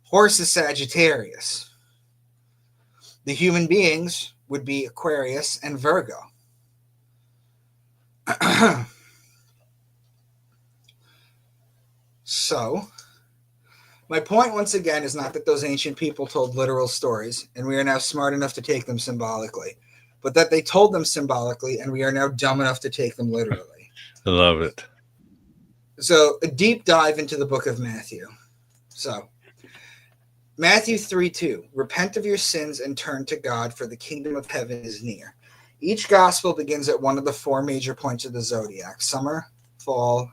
[SPEAKER 7] Horse is Sagittarius. The human beings would be Aquarius and Virgo. So, my point, once again, is not that those ancient people told literal stories, and we are now smart enough to take them symbolically, but that they told them symbolically, and we are now dumb enough to take them literally.
[SPEAKER 4] I love it.
[SPEAKER 7] So, a deep dive into the book of Matthew. So, Matthew 3:2. Repent of your sins and turn to God, for the kingdom of heaven is near. Each gospel begins at one of the 4 major points of the zodiac: summer, fall,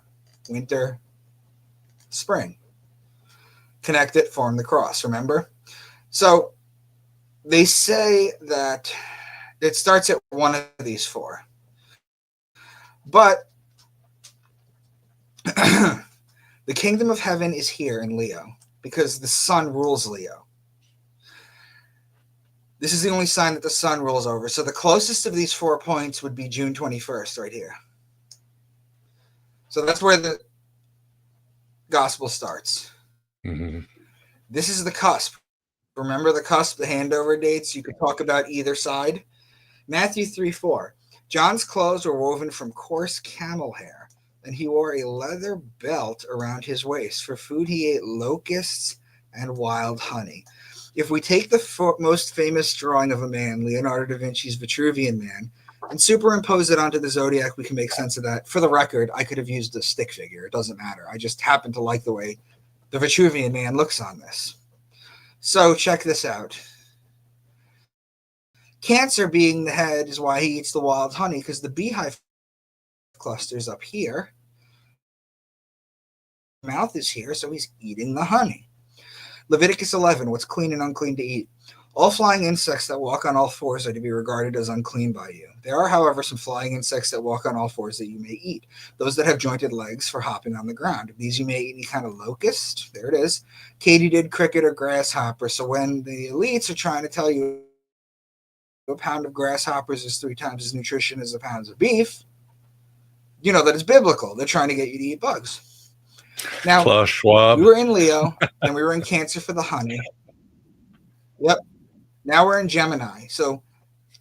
[SPEAKER 7] winter, spring. Connect it, form the cross, remember? So they say that it starts at one of these 4. But the kingdom of heaven is here in Leo because the sun rules Leo. This is the only sign that the sun rules over. So the closest of these 4 points would be June 21st right here. So that's where the gospel starts.
[SPEAKER 4] Mm-hmm.
[SPEAKER 7] This is the cusp. Remember the cusp, the handover dates? You could talk about either side. Matthew 3:4. John's clothes were woven from coarse camel hair, and he wore a leather belt around his waist. For food, he ate locusts and wild honey. If we take the most famous drawing of a man, Leonardo da Vinci's Vitruvian Man, and superimpose it onto the Zodiac, we can make sense of that. For the record, I could have used a stick figure. It doesn't matter. I just happen to like the way the Vitruvian Man looks on this. So check this out. Cancer being the head is why he eats the wild honey, because the beehive cluster's up here. Mouth is here, so he's eating the honey. Leviticus 11, what's clean and unclean to eat? All flying insects that walk on all fours are to be regarded as unclean by you. There are, however, some flying insects that walk on all fours that you may eat. Those that have jointed legs for hopping on the ground. Of these you may eat any kind of locust. There it is. Katydid, cricket, or grasshopper. So when the elites are trying to tell you a pound of grasshoppers is 3 times as nutrition as a pound of beef, you know that it's biblical. They're trying to get you to eat bugs. Now,
[SPEAKER 4] Klaus Schwab.
[SPEAKER 7] we were in Leo, and we were in Cancer for the honey. Yep. Now we're in Gemini. So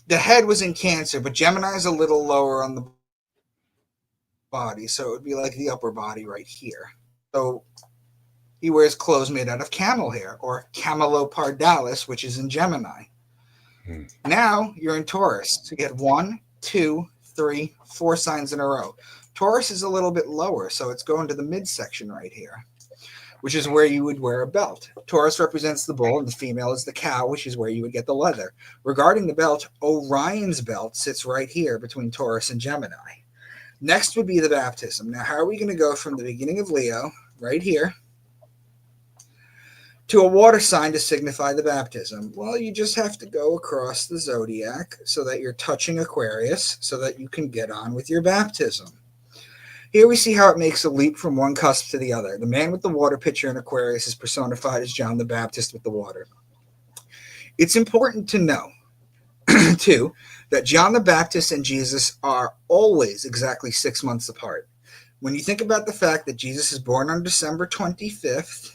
[SPEAKER 7] the head was in Cancer, but Gemini is a little lower on the body. So it would be like the upper body right here. So he wears clothes made out of camel hair, or camelopardalis, which is in Gemini. Now you're in Taurus. So you get 1, 2, 3, 4 signs in a row. Taurus is a little bit lower, so it's going to the midsection right here, which is where you would wear a belt. Taurus represents the bull, and the female is the cow, which is where you would get the leather. Regarding the belt, Orion's belt sits right here between Taurus and Gemini. Next would be the baptism. Now, how are we going to go from the beginning of Leo, right here, to a water sign to signify the baptism? Well, you just have to go across the zodiac so that you're touching Aquarius so that you can get on with your baptism. Here we see how it makes a leap from one cusp to the other. The man with the water pitcher in Aquarius is personified as John the Baptist with the water. It's important to know, too, that John the Baptist and Jesus are always exactly 6 months apart. When you think about the fact that Jesus is born on December 25th,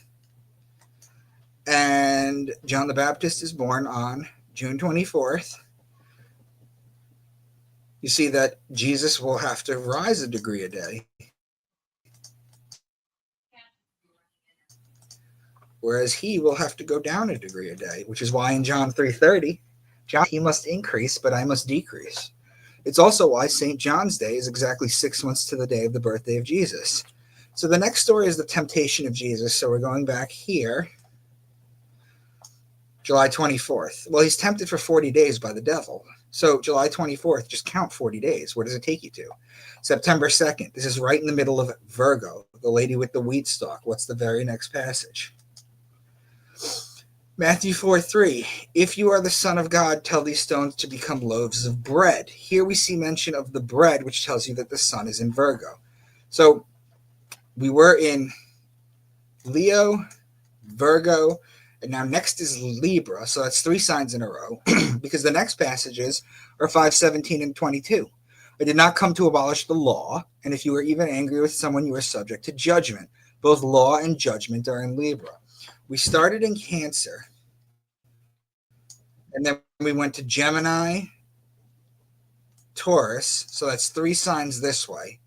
[SPEAKER 7] and John the Baptist is born on June 24th, you see that Jesus will have to rise a degree a day, whereas he will have to go down a degree a day, which is why in John 3:30, John, he must increase, but I must decrease. It's also why St. John's Day is exactly 6 months to the day of the birthday of Jesus. So the next story is the temptation of Jesus. So we're going back here, July 24th. Well, he's tempted for 40 days by the devil. So July 24th, just count 40 days. Where does it take you to? September 2nd. This is right in the middle of Virgo, the lady with the wheat stalk. What's the very next passage? Matthew 4:3. If you are the Son of God, tell these stones to become loaves of bread. Here we see mention of the bread, which tells you that the sun is in Virgo. So we were in Leo, Virgo, and now next is Libra. So that's 3 signs in a row because the next passages are 5:17 and 22. I did not come to abolish the law, and if you are even angry with someone, you are subject to judgment. Both law and judgment are in Libra. We started in Cancer, and then we went to Gemini, Taurus. So that's 3 signs this way.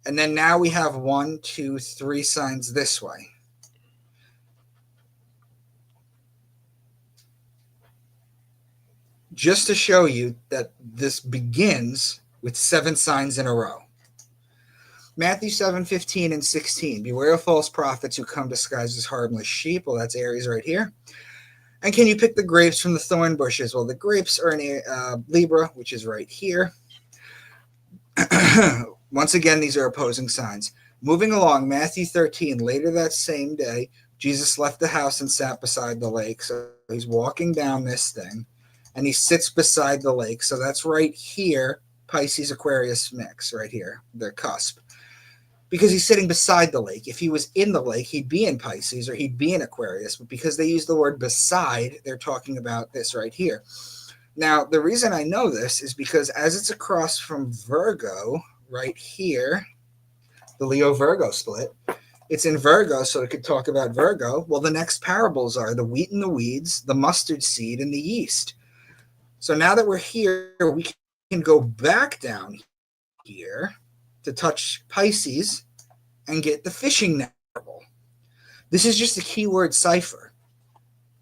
[SPEAKER 7] And then now we have 1, 2, 3 signs this way. Just to show you that this begins with 7 signs in a row. Matthew 7:15 and 16. Beware of false prophets who come disguised as harmless sheep. Well, that's Aries right here. And can you pick the grapes from the thorn bushes? Well, the grapes are in Libra, which is right here. Once again, these are opposing signs. Moving along, Matthew 13. Later that same day, Jesus left the house and sat beside the lake. So he's walking down this thing, and he sits beside the lake. So that's right here, Pisces Aquarius mix right here, the cusp. Because he's sitting beside the lake. If he was in the lake, he'd be in Pisces or he'd be in Aquarius. But because they use the word beside, they're talking about this right here. Now, the reason I know this is because as it's across from Virgo right here, the Leo-Virgo split, it's in Virgo, so it could talk about Virgo. Well, the next parables are the wheat and the weeds, the mustard seed, and the yeast. So now that we're here, we can go back down here to touch Pisces and get the fishing net parable. This is just a keyword cipher.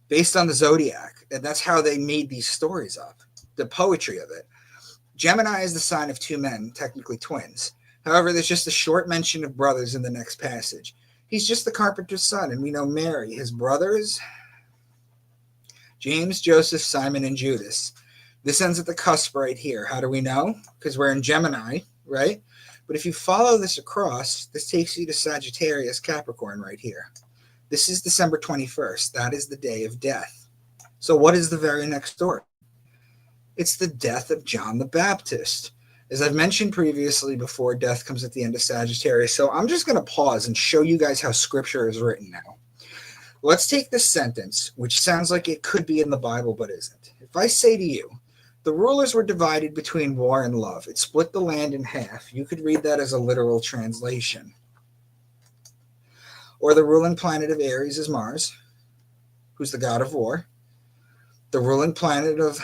[SPEAKER 7] based on the Zodiac. And that's how they made these stories up, the poetry of it. Gemini is the sign of two men, technically twins. However, there's just a short mention of brothers in the next passage. He's just the carpenter's son, and we know Mary, his brothers, James, Joseph, Simon, and Judas. This ends at the cusp right here. How do we know? Because we're in Gemini, right? But if you follow this across, this takes you to Sagittarius, Capricorn right here. This is December 21st. That is the day of death. So what is the very next story? It's the death of John the Baptist. As I've mentioned previously before, death comes at the end of Sagittarius. So I'm just going to pause and show you guys how Scripture is written now. Let's take this sentence, which sounds like it could be in the Bible, but isn't. If I say to you, the rulers were divided between war and love. It split the land in half. You could read that as a literal translation. Or the ruling planet of Aries is Mars, who's the god of war. The ruling planet of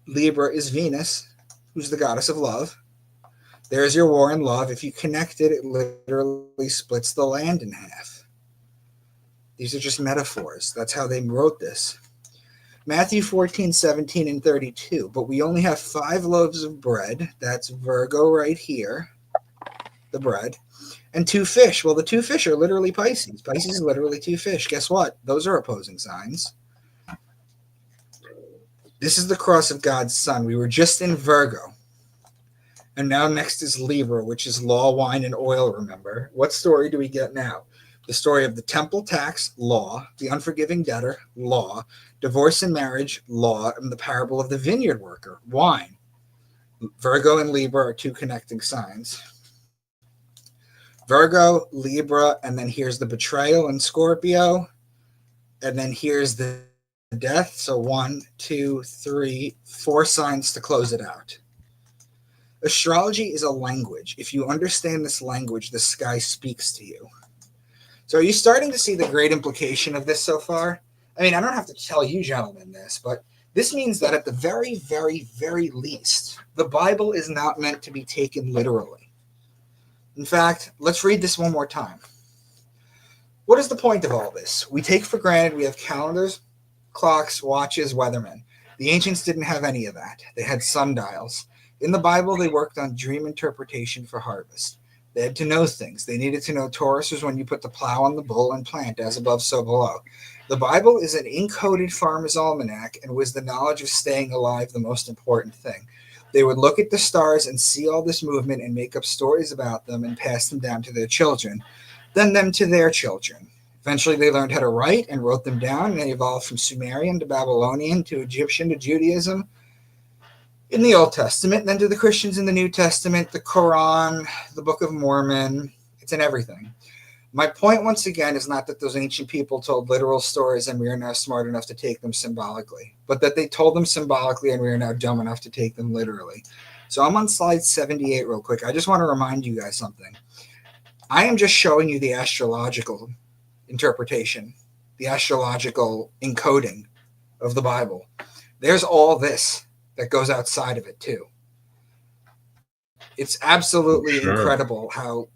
[SPEAKER 7] Libra is Venus, who's the goddess of love. There's your war and love. If you connect it, it literally splits the land in half. These are just metaphors. That's how they wrote this. Matthew 14, 17, and 32. But we only have 5 loaves of bread. That's Virgo right here, the bread. And 2 fish. Well, the 2 fish are literally Pisces. Pisces is literally 2 fish. Guess what? Those are opposing signs. This is the cross of God's Son. We were just in Virgo. And now next is Libra, which is law, wine, and oil, remember. What story do we get now? The story of the temple tax, law, the unforgiving debtor, law, divorce and marriage, law, and the parable of the vineyard worker, wine. Virgo and Libra are 2 connecting signs. Virgo, Libra, and then here's the betrayal in Scorpio. And then here's the death. So 1, 2, 3, 4 signs to close it out. Astrology is a language. If you understand this language, the sky speaks to you. So are you starting to see the great implication of this so far? I mean, I don't have to tell you gentlemen this, but this means that at the very, very, very least, the Bible is not meant to be taken literally. In fact, let's read this one more time. What is the point of all this? We take for granted we have calendars, clocks, watches, weathermen. The ancients didn't have any of that. They had sundials. In the Bible, they worked on dream interpretation for harvest. They had to know things. They needed to know Taurus was when you put the plow on the bull and plant, as above, so below. The Bible is an encoded farmer's almanac, and was the knowledge of staying alive the most important thing. They would look at the stars and see all this movement and make up stories about them and pass them down to their children, then them to their children. Eventually, they learned how to write and wrote them down, and they evolved from Sumerian to Babylonian to Egyptian to Judaism in the Old Testament, then to the Christians in the New Testament, the Quran, the Book of Mormon. It's in everything. My point, once again, is not that those ancient people told literal stories and we are now smart enough to take them symbolically, but that they told them symbolically and we are now dumb enough to take them literally. So I'm on slide 78 real quick. I just want to remind you guys something. I am just showing you the astrological interpretation, the astrological encoding of the Bible. There's all this that goes outside of it too. It's absolutely incredible how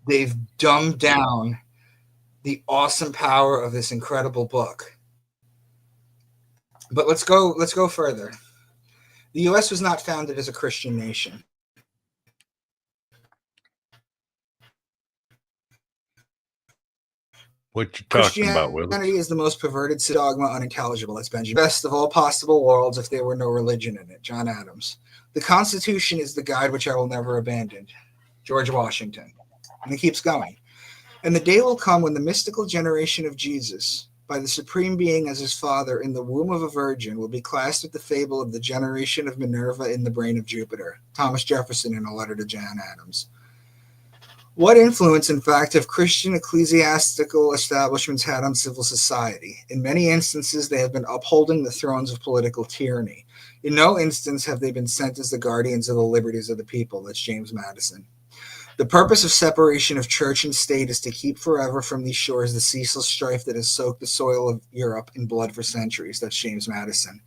[SPEAKER 7] they've dumbed down the awesome power of this incredible book. But let's go further. The U.S. was not founded as a Christian nation.
[SPEAKER 4] What you talking about, Will?
[SPEAKER 7] Christianity is the most perverted dogma, unintelligible. That's Benjamin. Best of all possible worlds if there were no religion in it. John Adams. The Constitution is the guide which I will never abandon. George Washington. And it keeps going. And the day will come when the mystical generation of Jesus, by the Supreme Being as his father in the womb of a virgin, will be classed with the fable of the generation of Minerva in the brain of Jupiter. Thomas Jefferson in a letter to John Adams. What influence, in fact, have Christian ecclesiastical establishments had on civil society? In many instances, they have been upholding the thrones of political tyranny. In no instance have they been sent as the guardians of the liberties of the people. That's James Madison. The purpose of separation of church and state is to keep forever from these shores the ceaseless strife that has soaked the soil of Europe in blood for centuries. That's James Madison.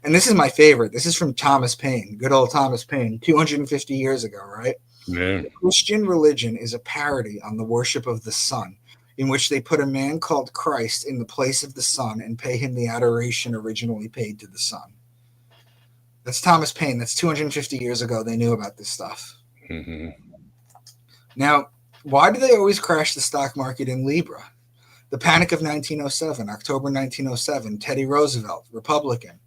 [SPEAKER 7] And this is my favorite. This is from Thomas Paine, good old Thomas Paine, 250 years ago, right?
[SPEAKER 4] Yeah.
[SPEAKER 7] The Christian religion is a parody on the worship of the sun. in which they put a man called Christ in the place of the sun and pay him the adoration originally paid to the sun. That's Thomas Paine. That's 250 years ago. They knew about this stuff.
[SPEAKER 4] Mm-hmm.
[SPEAKER 7] Now, why do they always crash the stock market in Libra? The Panic of 1907, October 1907, Teddy Roosevelt, Republican.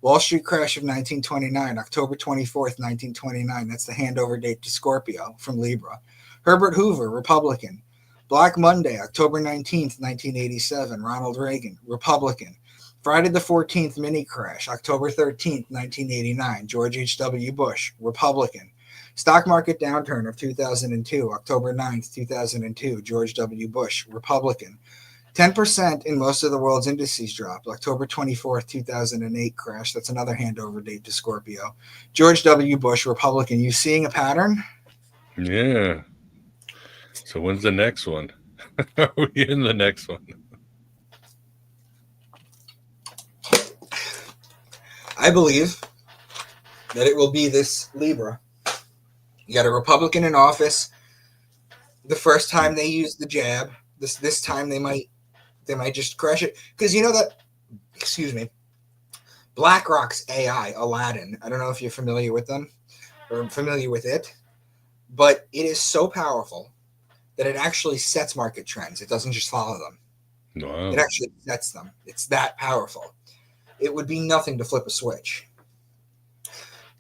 [SPEAKER 7] Wall Street crash of 1929, October 24th, 1929. That's the handover date to Scorpio from Libra. Herbert Hoover, Republican. Black Monday, October 19th, 1987, Ronald Reagan, Republican. Friday the 14th mini crash, October 13th, 1989, George H.W. Bush, Republican. Stock market downturn of 2002, October 9th, 2002, George W. Bush, Republican. 10% in most of the world's indices dropped. October 24th, 2008 crash. That's another handover date to Scorpio. George W. Bush, Republican. You seeing a pattern?
[SPEAKER 4] Yeah. So when's the next one? Are we in the next one?
[SPEAKER 7] I believe that it will be this Libra. You got a Republican in office. The first time they used the jab, this time they might just crash it, because you know that. Excuse me. BlackRock's AI, Aladdin. I don't know if you're familiar with them or familiar with it, but it is so powerful that it actually sets market trends. It doesn't just follow them.
[SPEAKER 4] Wow.
[SPEAKER 7] It actually sets them. It's that powerful. It would be nothing to flip a switch.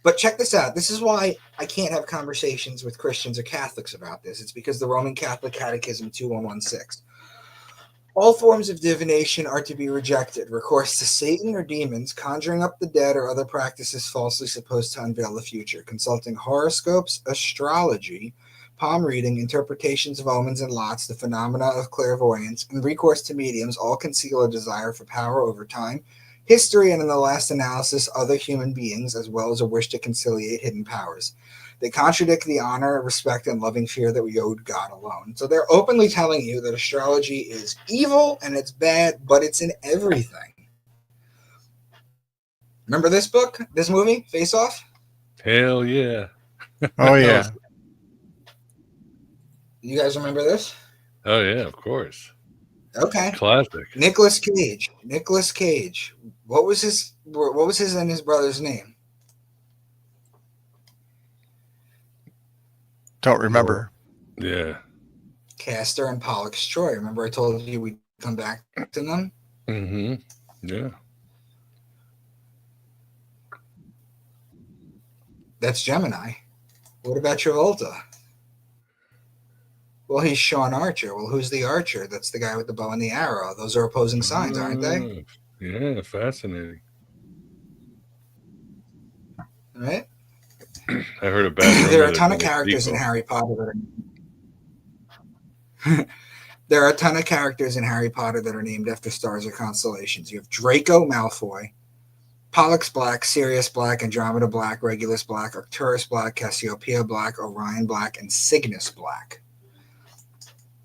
[SPEAKER 7] But check this out. This is why I can't have conversations with Christians or Catholics about this. It's because the Roman Catholic Catechism 2116. All forms of divination are to be rejected. Recourse to Satan or demons, conjuring up the dead, or other practices falsely supposed to unveil the future. Consulting horoscopes, astrology, palm reading, interpretations of omens and lots, the phenomena of clairvoyance, and recourse to mediums all conceal a desire for power over time, history, and in the last analysis, other human beings, as well as a wish to conciliate hidden powers. They contradict the honor, respect, and loving fear that we owed God alone. So they're openly telling you that astrology is evil and it's bad, but it's in everything. Remember this book, this movie, Face Off?
[SPEAKER 4] Hell yeah.
[SPEAKER 6] Oh yeah.
[SPEAKER 7] You guys remember this?
[SPEAKER 4] Oh yeah, of course.
[SPEAKER 7] Okay.
[SPEAKER 4] Classic.
[SPEAKER 7] Nicolas Cage. What was his and his brother's name?
[SPEAKER 6] Don't remember.
[SPEAKER 4] Yeah.
[SPEAKER 7] Castor and Pollux Troy. Remember I told you we'd come back to them?
[SPEAKER 4] Mm-hmm. Yeah.
[SPEAKER 7] That's Gemini. What about Travolta? Well, he's Sean Archer. Well, who's the Archer? That's the guy with the bow and the arrow. Those are opposing signs, aren't they?
[SPEAKER 4] Yeah, fascinating.
[SPEAKER 7] Right?
[SPEAKER 4] I heard about
[SPEAKER 7] There are a ton of characters in Harry Potter there are a ton of characters in Harry Potter that are named after stars or constellations. You have Draco Malfoy, Pollux Black, Sirius Black, Andromeda Black, Regulus Black, Arcturus Black, Cassiopeia Black, Orion Black, and Cygnus Black.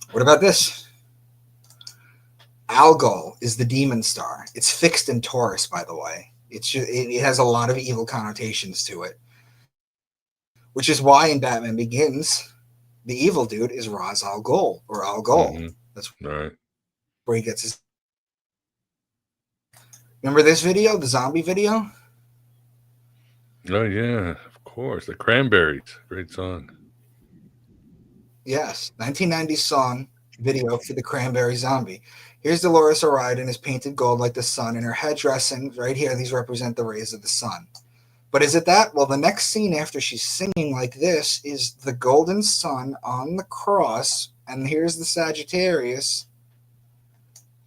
[SPEAKER 7] What about this? Algol is the demon star. It's fixed in Taurus, by the way. It has a lot of evil connotations to it, which is why in Batman Begins, the evil dude is Ra's al Ghul, or Al Ghul.
[SPEAKER 4] Mm-hmm.
[SPEAKER 7] That's
[SPEAKER 4] right.
[SPEAKER 7] where he gets his. Remember this video, the zombie video?
[SPEAKER 4] Oh yeah, of course. The Cranberries, great song.
[SPEAKER 7] Yes, 1990s song video for the Cranberry Zombie. Here's Dolores O'Riordan is painted gold like the sun, and her headdressing right here, these represent the rays of the sun. But is it that? Well, the next scene after she's singing like this is the golden sun on the cross, and here's the Sagittarius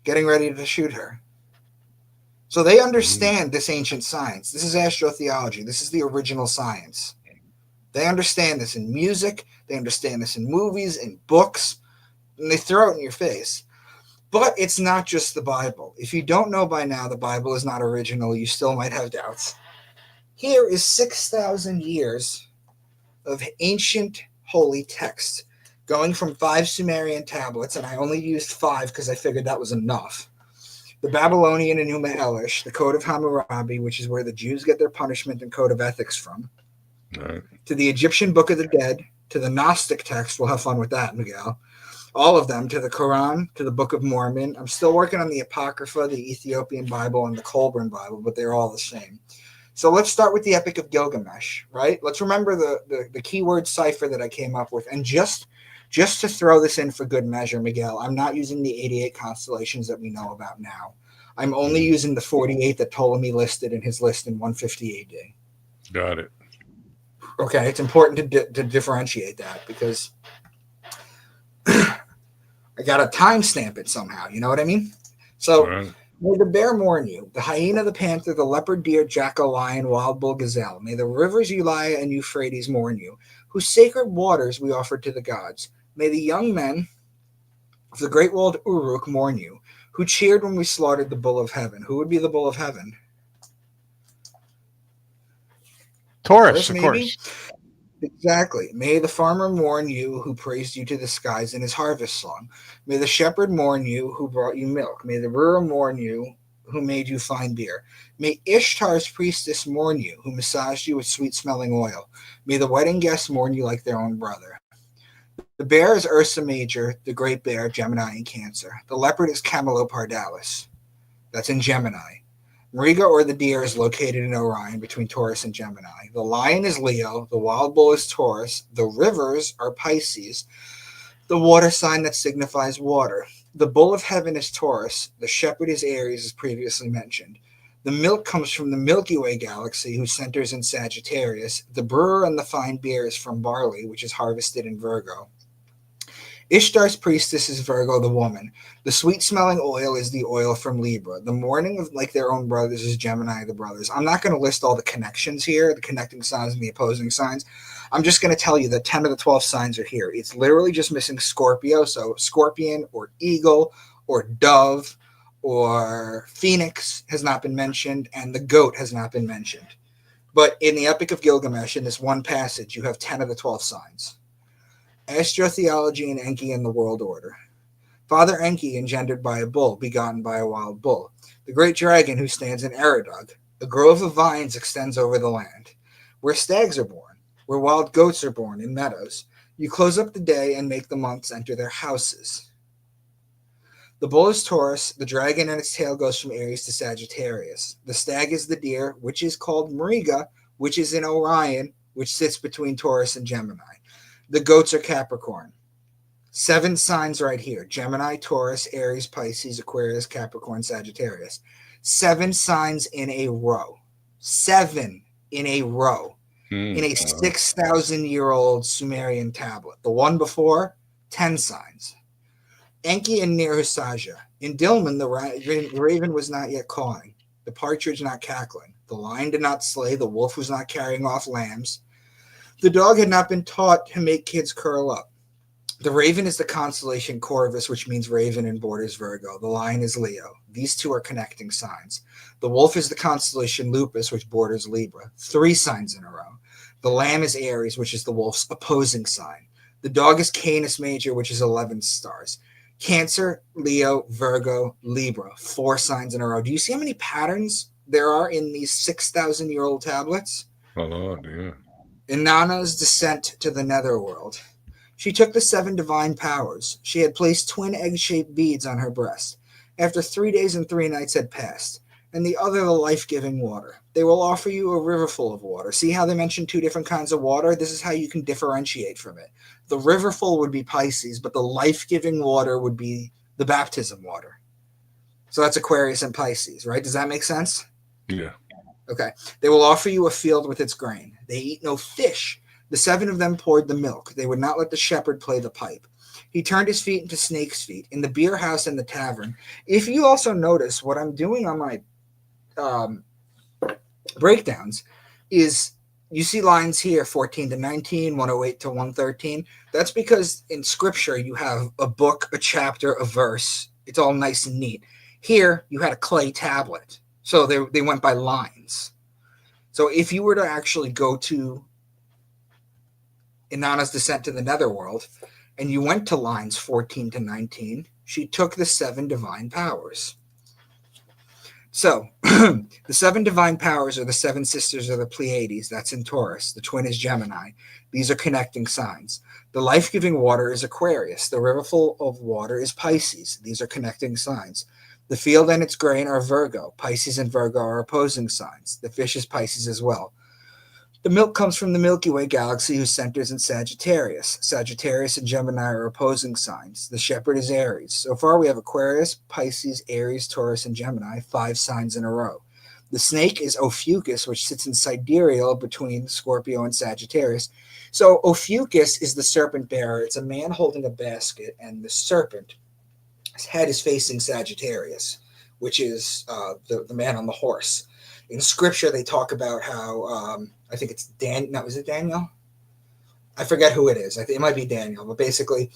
[SPEAKER 7] getting ready to shoot her. So they understand this ancient science. This is astrotheology. This is the original science. They understand this in music. They understand this in movies, in books, and they throw it in your face. But it's not just the Bible. If you don't know by now the Bible is not original, you still might have doubts. Here is 6,000 years of ancient holy text, going from 5 Sumerian tablets, and I only used 5 because I figured that was enough. The Babylonian Enuma Elish, the Code of Hammurabi, which is where the Jews get their punishment and code of ethics from,
[SPEAKER 4] Right.
[SPEAKER 7] to the Egyptian Book of the Dead, to the Gnostic text. We'll have fun with that, Miguel. all of them, to the Quran, to the Book of Mormon. I'm still working on the Apocrypha, the Ethiopian Bible, and the Kolbrin Bible, but they're all the same. So let's start with the Epic of Gilgamesh, right? Let's remember the keyword cipher that I came up with. And just to throw this in for good measure, Miguel, I'm not using the 88 constellations that we know about now. I'm only using the 48 that Ptolemy listed in his list in 150 AD.
[SPEAKER 4] Got it.
[SPEAKER 7] Okay, it's important to differentiate that because I got to timestamp it somehow. You know what I mean? So,
[SPEAKER 4] Right.
[SPEAKER 7] May the bear mourn you, the hyena, the panther, the leopard, deer, jackal, lion, wild bull, gazelle. May the rivers Ulai and Euphrates mourn you, whose sacred waters we offered to the gods. May the young men of the great walled Uruk mourn you, who cheered when we slaughtered the bull of heaven. Who would be the bull of heaven?
[SPEAKER 6] Taurus, of
[SPEAKER 7] maybe?
[SPEAKER 6] course.
[SPEAKER 7] Exactly. May the farmer mourn you who praised you to the skies in his harvest song. May the shepherd mourn you who brought you milk. May the brewer mourn you who made you fine beer. May Ishtar's priestess mourn you who massaged you with sweet-smelling oil. May the wedding guests mourn you like their own brother. The bear is Ursa Major, the great bear, Gemini and Cancer. The leopard is Camelopardalis. That's in Gemini. Mariga, or the deer, is located in Orion between Taurus and Gemini. The lion is Leo. The wild bull is Taurus. The rivers are Pisces, the water sign that signifies water. The bull of heaven is Taurus. The shepherd is Aries, as previously mentioned. The milk comes from the Milky Way galaxy, whose centers in Sagittarius. The brewer and the fine beer is from barley, which is harvested in Virgo. Ishtar's priestess is Virgo, the woman. The sweet-smelling oil is the oil from Libra. The mourning of like their own brothers is Gemini, the brothers. I'm not going to list all the connections here, the connecting signs and the opposing signs. I'm just going to tell you that 10 of the 12 signs are here. It's literally just missing Scorpio, so scorpion or eagle or dove or phoenix has not been mentioned, and the goat has not been mentioned. But in the Epic of Gilgamesh, in this one passage, you have 10 of the 12 signs. Astrotheology and Enki in the world order. Father Enki engendered by a bull, begotten by a wild bull. The great dragon who stands in Eridug. A grove of vines extends over the land. Where stags are born, where wild goats are born in meadows. You close up the day and make the months enter their houses. The bull is Taurus. The dragon and its tail goes from Aries to Sagittarius. The stag is the deer, which is called Mariga, which is in Orion, which sits between Taurus and Gemini. The goats are Capricorn. 7 signs right here. Gemini, Taurus, Aries, Pisces, Aquarius, Capricorn, Sagittarius. 7 signs in a row. 7 in a row. In a 6,000-year-old Sumerian tablet. The one before, 10 signs. Enki and Nirhusaja. In Dilmun, the raven was not yet cawing. The partridge not cackling. The lion did not slay. The wolf was not carrying off lambs. The dog had not been taught to make kids curl up. The raven is the constellation Corvus, which means raven and borders Virgo. The lion is Leo. These two are connecting signs. The wolf is the constellation Lupus, which borders Libra. 3 signs in a row. The lamb is Aries, which is the wolf's opposing sign. The dog is Canis Major, which is 11 stars. Cancer, Leo, Virgo, Libra. 4 signs in a row. Do you see how many patterns there are in these 6,000-year-old tablets?
[SPEAKER 4] A lot, yeah.
[SPEAKER 7] Inanna's descent to the netherworld. She took the 7 divine powers. She had placed twin egg-shaped beads on her breast. After 3 days and 3 nights had passed, and the other the life-giving water. They will offer you a river full of water. See how they mentioned 2 different kinds of water? This is how you can differentiate from it. The river full would be Pisces, but the life-giving water would be the baptism water. So that's Aquarius and Pisces, right? Does that make sense?
[SPEAKER 4] Yeah.
[SPEAKER 7] Okay. They will offer you a field with its grain. They eat no fish. The 7 of them poured the milk. They would not let the shepherd play the pipe. He turned his feet into snake's feet in the beer house and the tavern. If you also notice what I'm doing on my breakdowns is you see lines here 14 to 19, 108 to 113. That's because in scripture you have a book, a chapter, a verse. It's all nice and neat. Here you had a clay tablet. So they went by lines. So if you were to actually go to Inanna's descent to the netherworld and you went to lines 14 to 19, she took the 7 divine powers. So the seven divine powers are the seven sisters of the Pleiades. That's in Taurus. The twin is Gemini. These are connecting signs. The life-giving water is Aquarius. The river full of water is Pisces. These are connecting signs. The field and its grain are Virgo. Pisces and Virgo are opposing signs. The fish is Pisces as well. The milk comes from the Milky Way galaxy, whose center is in Sagittarius. Sagittarius and Gemini are opposing signs. The shepherd is Aries. So far, we have Aquarius, Pisces, Aries, Taurus, and Gemini, 5 signs in a row. The snake is Ophiuchus, which sits in sidereal between Scorpio and Sagittarius. So Ophiuchus is the serpent bearer. It's a man holding a basket, and the serpent, his head is facing Sagittarius, which is the man on the horse. In Scripture, they talk about how I think it's Dan. No, is it Daniel? I forget who it is. I think it might be Daniel. But basically,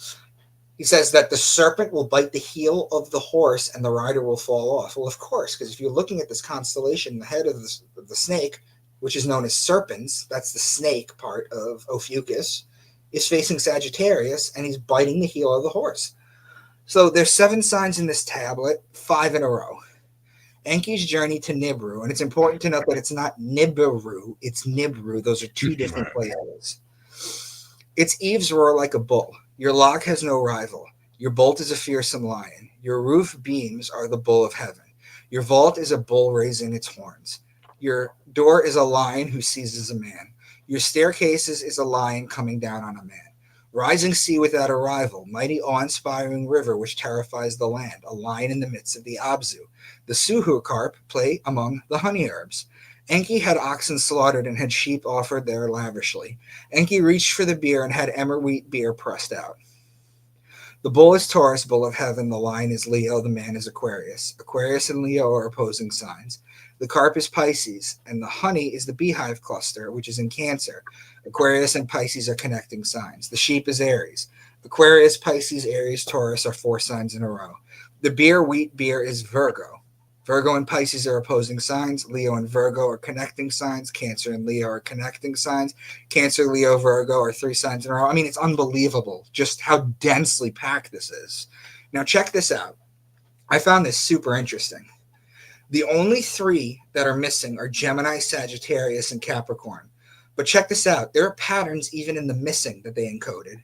[SPEAKER 7] he says that the serpent will bite the heel of the horse and the rider will fall off. Well, of course, because if you're looking at this constellation, the head of the snake, which is known as serpens, that's the snake part of Ophiuchus, is facing Sagittarius, and he's biting the heel of the horse. So there's 7 signs in this tablet, 5 in a row. Enki's journey to Nibiru, and it's important to note that it's not Nibiru, it's Nibiru. Those are 2 different places. Its eaves roar like a bull. Your lock has no rival. Your bolt is a fearsome lion. Your roof beams are the bull of heaven. Your vault is a bull raising its horns. Your door is a lion who seizes a man. Your staircases is a lion coming down on a man. Rising sea without a rival, mighty awe-inspiring river which terrifies the land, a lion in the midst of the Abzu. The Suhu carp play among the honey herbs. Enki had oxen slaughtered and had sheep offered there lavishly. Enki reached for the beer and had emmer wheat beer pressed out. The bull is Taurus, bull of heaven. The lion is Leo. The man is Aquarius. Aquarius and Leo are opposing signs. The carp is Pisces, and the honey is the beehive cluster, which is in Cancer. Aquarius and Pisces are connecting signs. The sheep is Aries. Aquarius, Pisces, Aries, Taurus are 4 signs in a row. The beer, wheat beer is Virgo. Virgo and Pisces are opposing signs. Leo and Virgo are connecting signs. Cancer and Leo are connecting signs. Cancer, Leo, Virgo are 3 signs in a row. I mean, it's unbelievable just how densely packed this is. Now, check this out. I found this super interesting. The only 3 that are missing are Gemini, Sagittarius, and Capricorn. But check this out. There are patterns even in the missing that they encoded.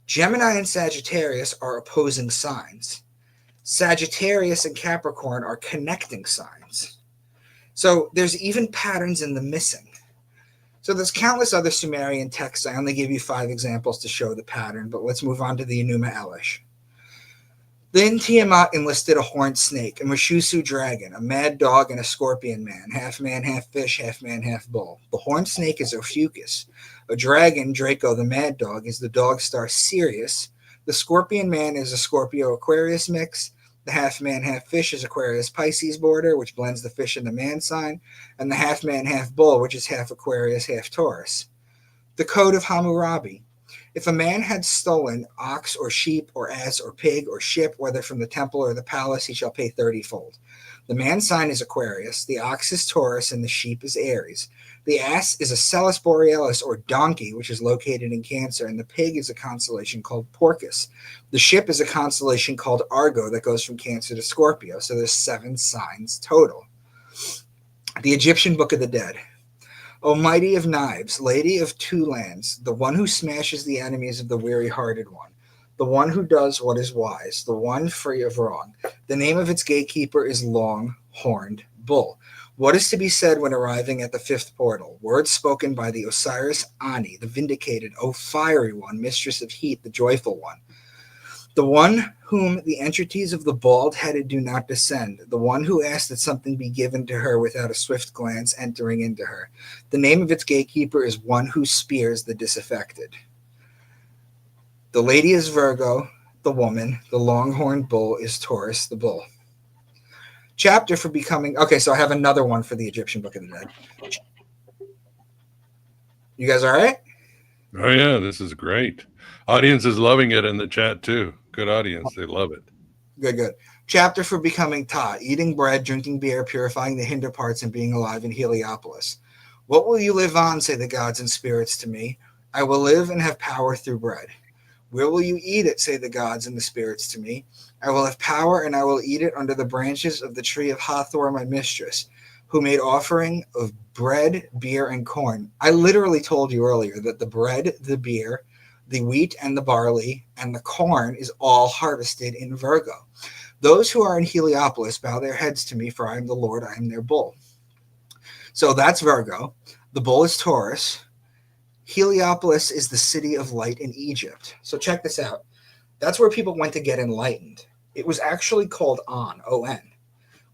[SPEAKER 7] Gemini and Sagittarius are opposing signs. Sagittarius and Capricorn are connecting signs. So there's even patterns in the missing. So there's countless other Sumerian texts. I only gave you 5 examples to show the pattern, but let's move on to the Enuma Elish. Then Tiamat enlisted a horned snake, a Meshusu dragon, a mad dog, and a scorpion man, half fish, half man, half bull. The horned snake is Ophiuchus. A dragon, Draco the mad dog, is the dog star Sirius. The scorpion man is a Scorpio-Aquarius mix. The half man, half fish is Aquarius Pisces border, which blends the fish and the man sign. And the half man, half bull, which is half Aquarius, half Taurus. The code of Hammurabi. If a man had stolen ox or sheep or ass or pig or ship, whether from the temple or the palace, he shall pay 30-fold. The man sign is Aquarius, the ox is Taurus, and the sheep is Aries. The ass is a Celis Borealis or donkey, which is located in Cancer, and the pig is a constellation called Porcus. The ship is a constellation called Argo that goes from Cancer to Scorpio, so there's 7 signs total. The Egyptian Book of the Dead. O mighty of knives, lady of 2 lands, the one who smashes the enemies of the weary-hearted one, the one who does what is wise, the one free of wrong. The name of its gatekeeper is long-horned bull. What is to be said when arriving at the 5th portal? Words spoken by the Osiris Ani, the vindicated, O fiery one, mistress of heat, the joyful one. The one whom the entities of the bald-headed do not descend, the one who asks that something be given to her without a swift glance entering into her. The name of its gatekeeper is one who spears the disaffected. The lady is Virgo, the woman. The longhorned bull is Taurus, the bull. Chapter for becoming... Okay, so I have another one for the Egyptian Book of the Dead. You guys all right?
[SPEAKER 4] Oh, yeah, this is great. Audience is loving it in the chat, too. Good audience. They love it.
[SPEAKER 7] Good. Chapter for becoming Ta, eating bread, drinking beer, purifying the hinder parts, and being alive in Heliopolis. What will you live on, say the gods and spirits to me? I will live and have power through bread. Where will you eat it, say the gods and the spirits to me? I will have power, and I will eat it under the branches of the tree of Hathor, my mistress, who made offering of bread, beer, and corn. I literally told you earlier that the bread, the beer, the wheat, and the barley, and the corn is all harvested in Virgo. Those who are in Heliopolis bow their heads to me, for I am the Lord, I am their bull. So that's Virgo. The bull is Taurus. Heliopolis is the city of light in Egypt. So check this out. That's where people went to get enlightened. It was actually called On, O-N,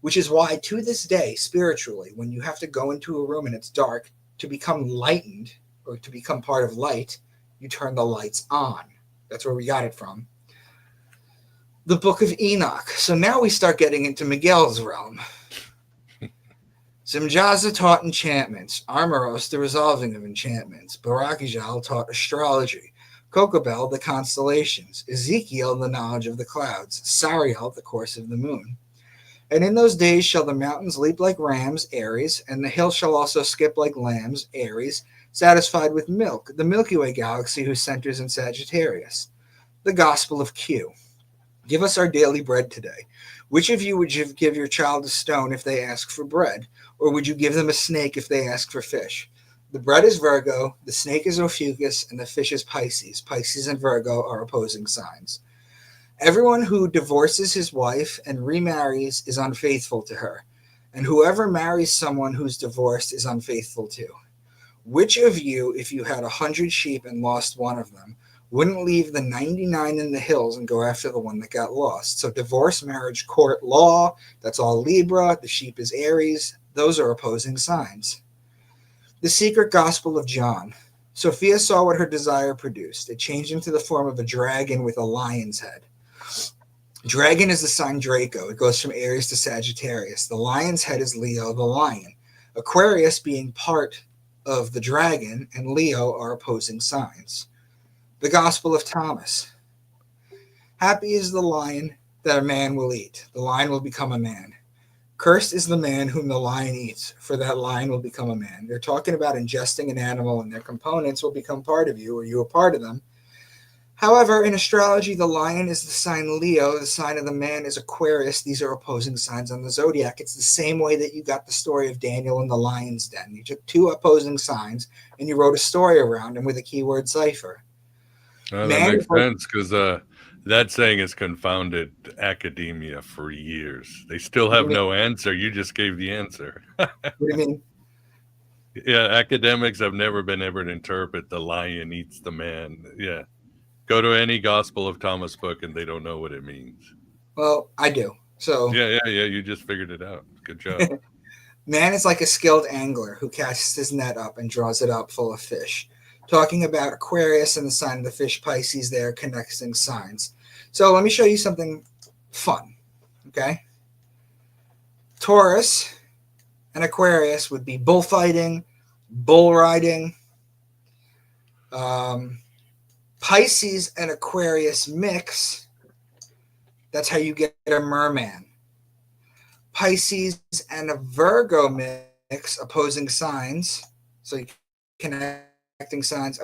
[SPEAKER 7] which is why to this day, spiritually, when you have to go into a room and it's dark, to become lightened or to become part of light, you turn the lights on. That's where we got it from. The Book of Enoch. So now we start getting into Miguel's realm. Simjaza taught enchantments. Armoros, the resolving of enchantments. Barakijal taught astrology. Kokobel, the constellations. Ezekiel, the knowledge of the clouds. Sariel, the course of the moon. And in those days shall the mountains leap like rams, Aries, and the hills shall also skip like lambs, Aries, satisfied with milk, the Milky Way galaxy whose centers in Sagittarius. The Gospel of Q. Give us our daily bread today. Which of you would you give your child a stone if they ask for bread? Or would you give them a snake if they ask for fish? The bread is Virgo, the snake is Ophiuchus, and the fish is Pisces. Pisces and Virgo are opposing signs. Everyone who divorces his wife and remarries is unfaithful to her, and whoever marries someone who's divorced is unfaithful too. Which of you, if you had 100 sheep and lost one of them, wouldn't leave the 99 in the hills and go after the one that got lost? So divorce, marriage, court, law, that's all Libra. The sheep is Aries. Those are opposing signs. The secret gospel of John. Sophia saw what her desire produced. It changed into the form of a dragon with a lion's head. Dragon is the sign Draco. It goes from Aries to Sagittarius. The lion's head is Leo, the lion. Aquarius being part of the dragon and Leo are opposing signs. The Gospel of Thomas. Happy is the lion that a man will eat. The lion will become a man. Cursed is the man whom the lion eats, for that lion will become a man. They're talking about ingesting an animal and their components will become part of you, or you are part of them. However, in astrology, the lion is the sign Leo. The sign of the man is Aquarius. These are opposing signs on the zodiac. It's the same way that you got the story of Daniel in the lion's den. You took two opposing signs and you wrote a story around them with a keyword cipher.
[SPEAKER 4] Well, that makes sense because that saying has confounded academia for years. They still have no answer. You just gave the answer.
[SPEAKER 7] What do you mean?
[SPEAKER 4] Yeah, academics have never been able to interpret the lion eats the man. Yeah. Go to any Gospel of Thomas book and they don't know what it means.
[SPEAKER 7] Well, I do. So
[SPEAKER 4] yeah. You just figured it out. Good job.
[SPEAKER 7] Man is like a skilled angler who casts his net up and draws it up full of fish. Talking about Aquarius and the sign of the fish Pisces there, connecting signs. So let me show you something fun. Okay. Taurus and Aquarius would be bullfighting, bull riding. Pisces and Aquarius mix. That's how you get a merman. Pisces and a Virgo mix, opposing signs. So you connecting signs,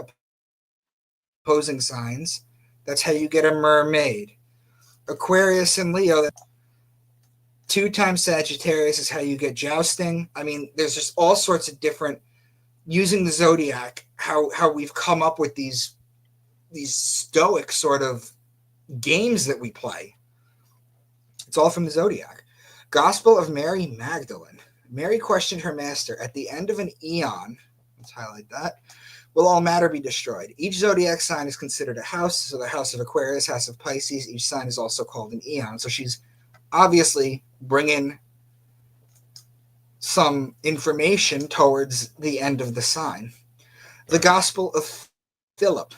[SPEAKER 7] opposing signs. That's how you get a mermaid. Aquarius and Leo, 2 times Sagittarius is how you get jousting. I mean, there's just all sorts of different, using the zodiac, how we've come up with these stoic sort of games that we play. It's all from the zodiac. Gospel of Mary Magdalene. Mary questioned her master. At the end of an eon, let's highlight that, will all matter be destroyed? Each zodiac sign is considered a house. So the house of Aquarius, house of Pisces, each sign is also called an eon. So she's obviously bringing some information towards the end of the sign. The Gospel of Philip.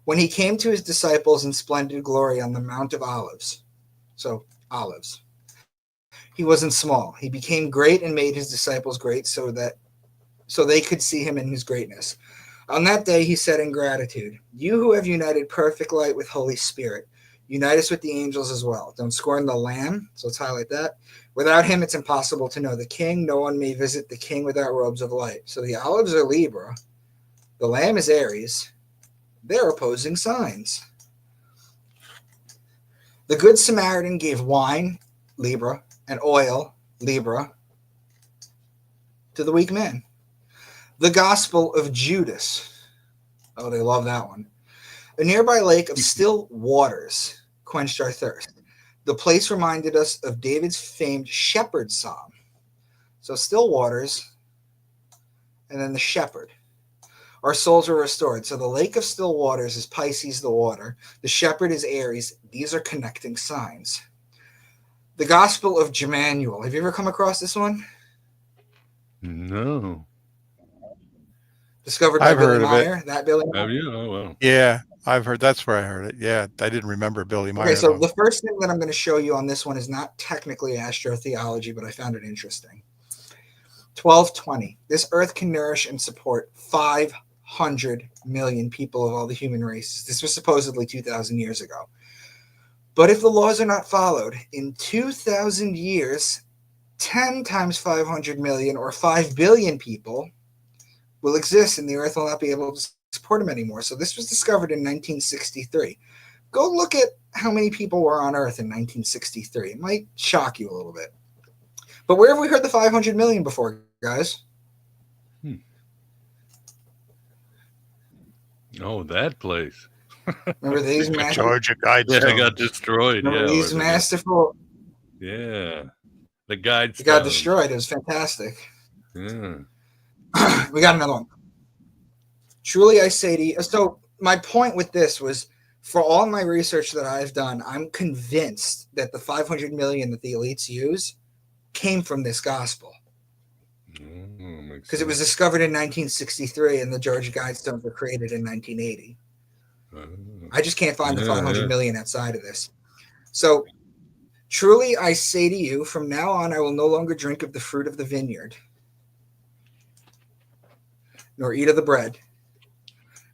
[SPEAKER 7] When he came to his disciples in splendid glory on the Mount of Olives, so olives, he wasn't small. He became great and made his disciples great so they could see him in his greatness. On that day, he said in gratitude, you who have united perfect light with Holy Spirit, unite us with the angels as well. Don't scorn the Lamb. So let's highlight that. Without him, it's impossible to know the King. No one may visit the King without robes of light. So the olives are Libra. The Lamb is Aries. They're opposing signs. The Good Samaritan gave wine, Libra, and oil, Libra, to the weak man. The Gospel of Judas. Oh, they love that one. A nearby lake of still waters quenched our thirst. The place reminded us of David's famed shepherd psalm. So still waters, and then the shepherd. Our souls were restored. So the lake of still waters is Pisces, the water. The shepherd is Aries. These are connecting signs. The Gospel of Emmanuel. Have you ever come across this one?
[SPEAKER 4] No.
[SPEAKER 7] Discovered by
[SPEAKER 6] I've
[SPEAKER 7] Billy
[SPEAKER 6] heard of
[SPEAKER 7] Meyer. That Billy Meyer.
[SPEAKER 4] Have you? Oh, well.
[SPEAKER 6] Yeah, I've heard. That's where I heard it. Yeah, I didn't remember Billy Meyer.
[SPEAKER 7] Okay, so
[SPEAKER 6] though.
[SPEAKER 7] the first thing that I'm going to show you on this one is not technically astrotheology, but I found it interesting. 1220. This earth can nourish and support 500 million people of all the human races. This was supposedly 2,000 years ago. But if the laws are not followed, in 2,000 years, 10 times 500 million or 5 billion people will exist, and the earth will not be able to support them anymore. So this was discovered in 1963. Go look at how many people were on earth in 1963. It might shock you a little bit. But where have we heard the 500 million before, guys?
[SPEAKER 4] Oh, that place.
[SPEAKER 7] Remember these masterful?
[SPEAKER 6] Georgia Guidestones.
[SPEAKER 4] Yeah, it got destroyed.
[SPEAKER 7] Remember
[SPEAKER 4] Yeah,
[SPEAKER 7] these masterful?
[SPEAKER 4] Yeah. The guides.
[SPEAKER 7] It got destroyed. It was fantastic.
[SPEAKER 4] Yeah.
[SPEAKER 7] We got another one. Truly, I say to you. So my point with this was, for all my research that I've done, I'm convinced that the 500 million that the elites use came from this gospel. Because it was discovered in 1963 and the Georgia Guidestones were created in 1980. I just can't find the 500 million outside of this. So, truly I say to you, from now on I will no longer drink of the fruit of the vineyard, nor eat of the bread,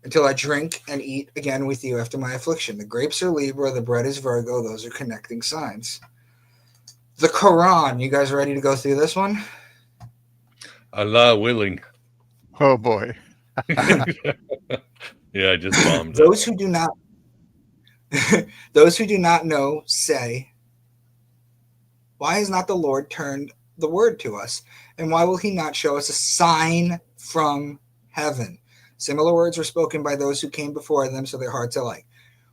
[SPEAKER 7] until I drink and eat again with you after my affliction. The grapes are Libra, the bread is Virgo. Those are connecting signs. The Quran. You guys ready to go through this one?
[SPEAKER 4] Allah willing.
[SPEAKER 6] Oh boy.
[SPEAKER 4] Yeah, I just bombed.
[SPEAKER 7] Those who do not know say, why has not the Lord turned the word to us? And why will he not show us a sign from heaven? Similar words were spoken by those who came before them, so their hearts alike.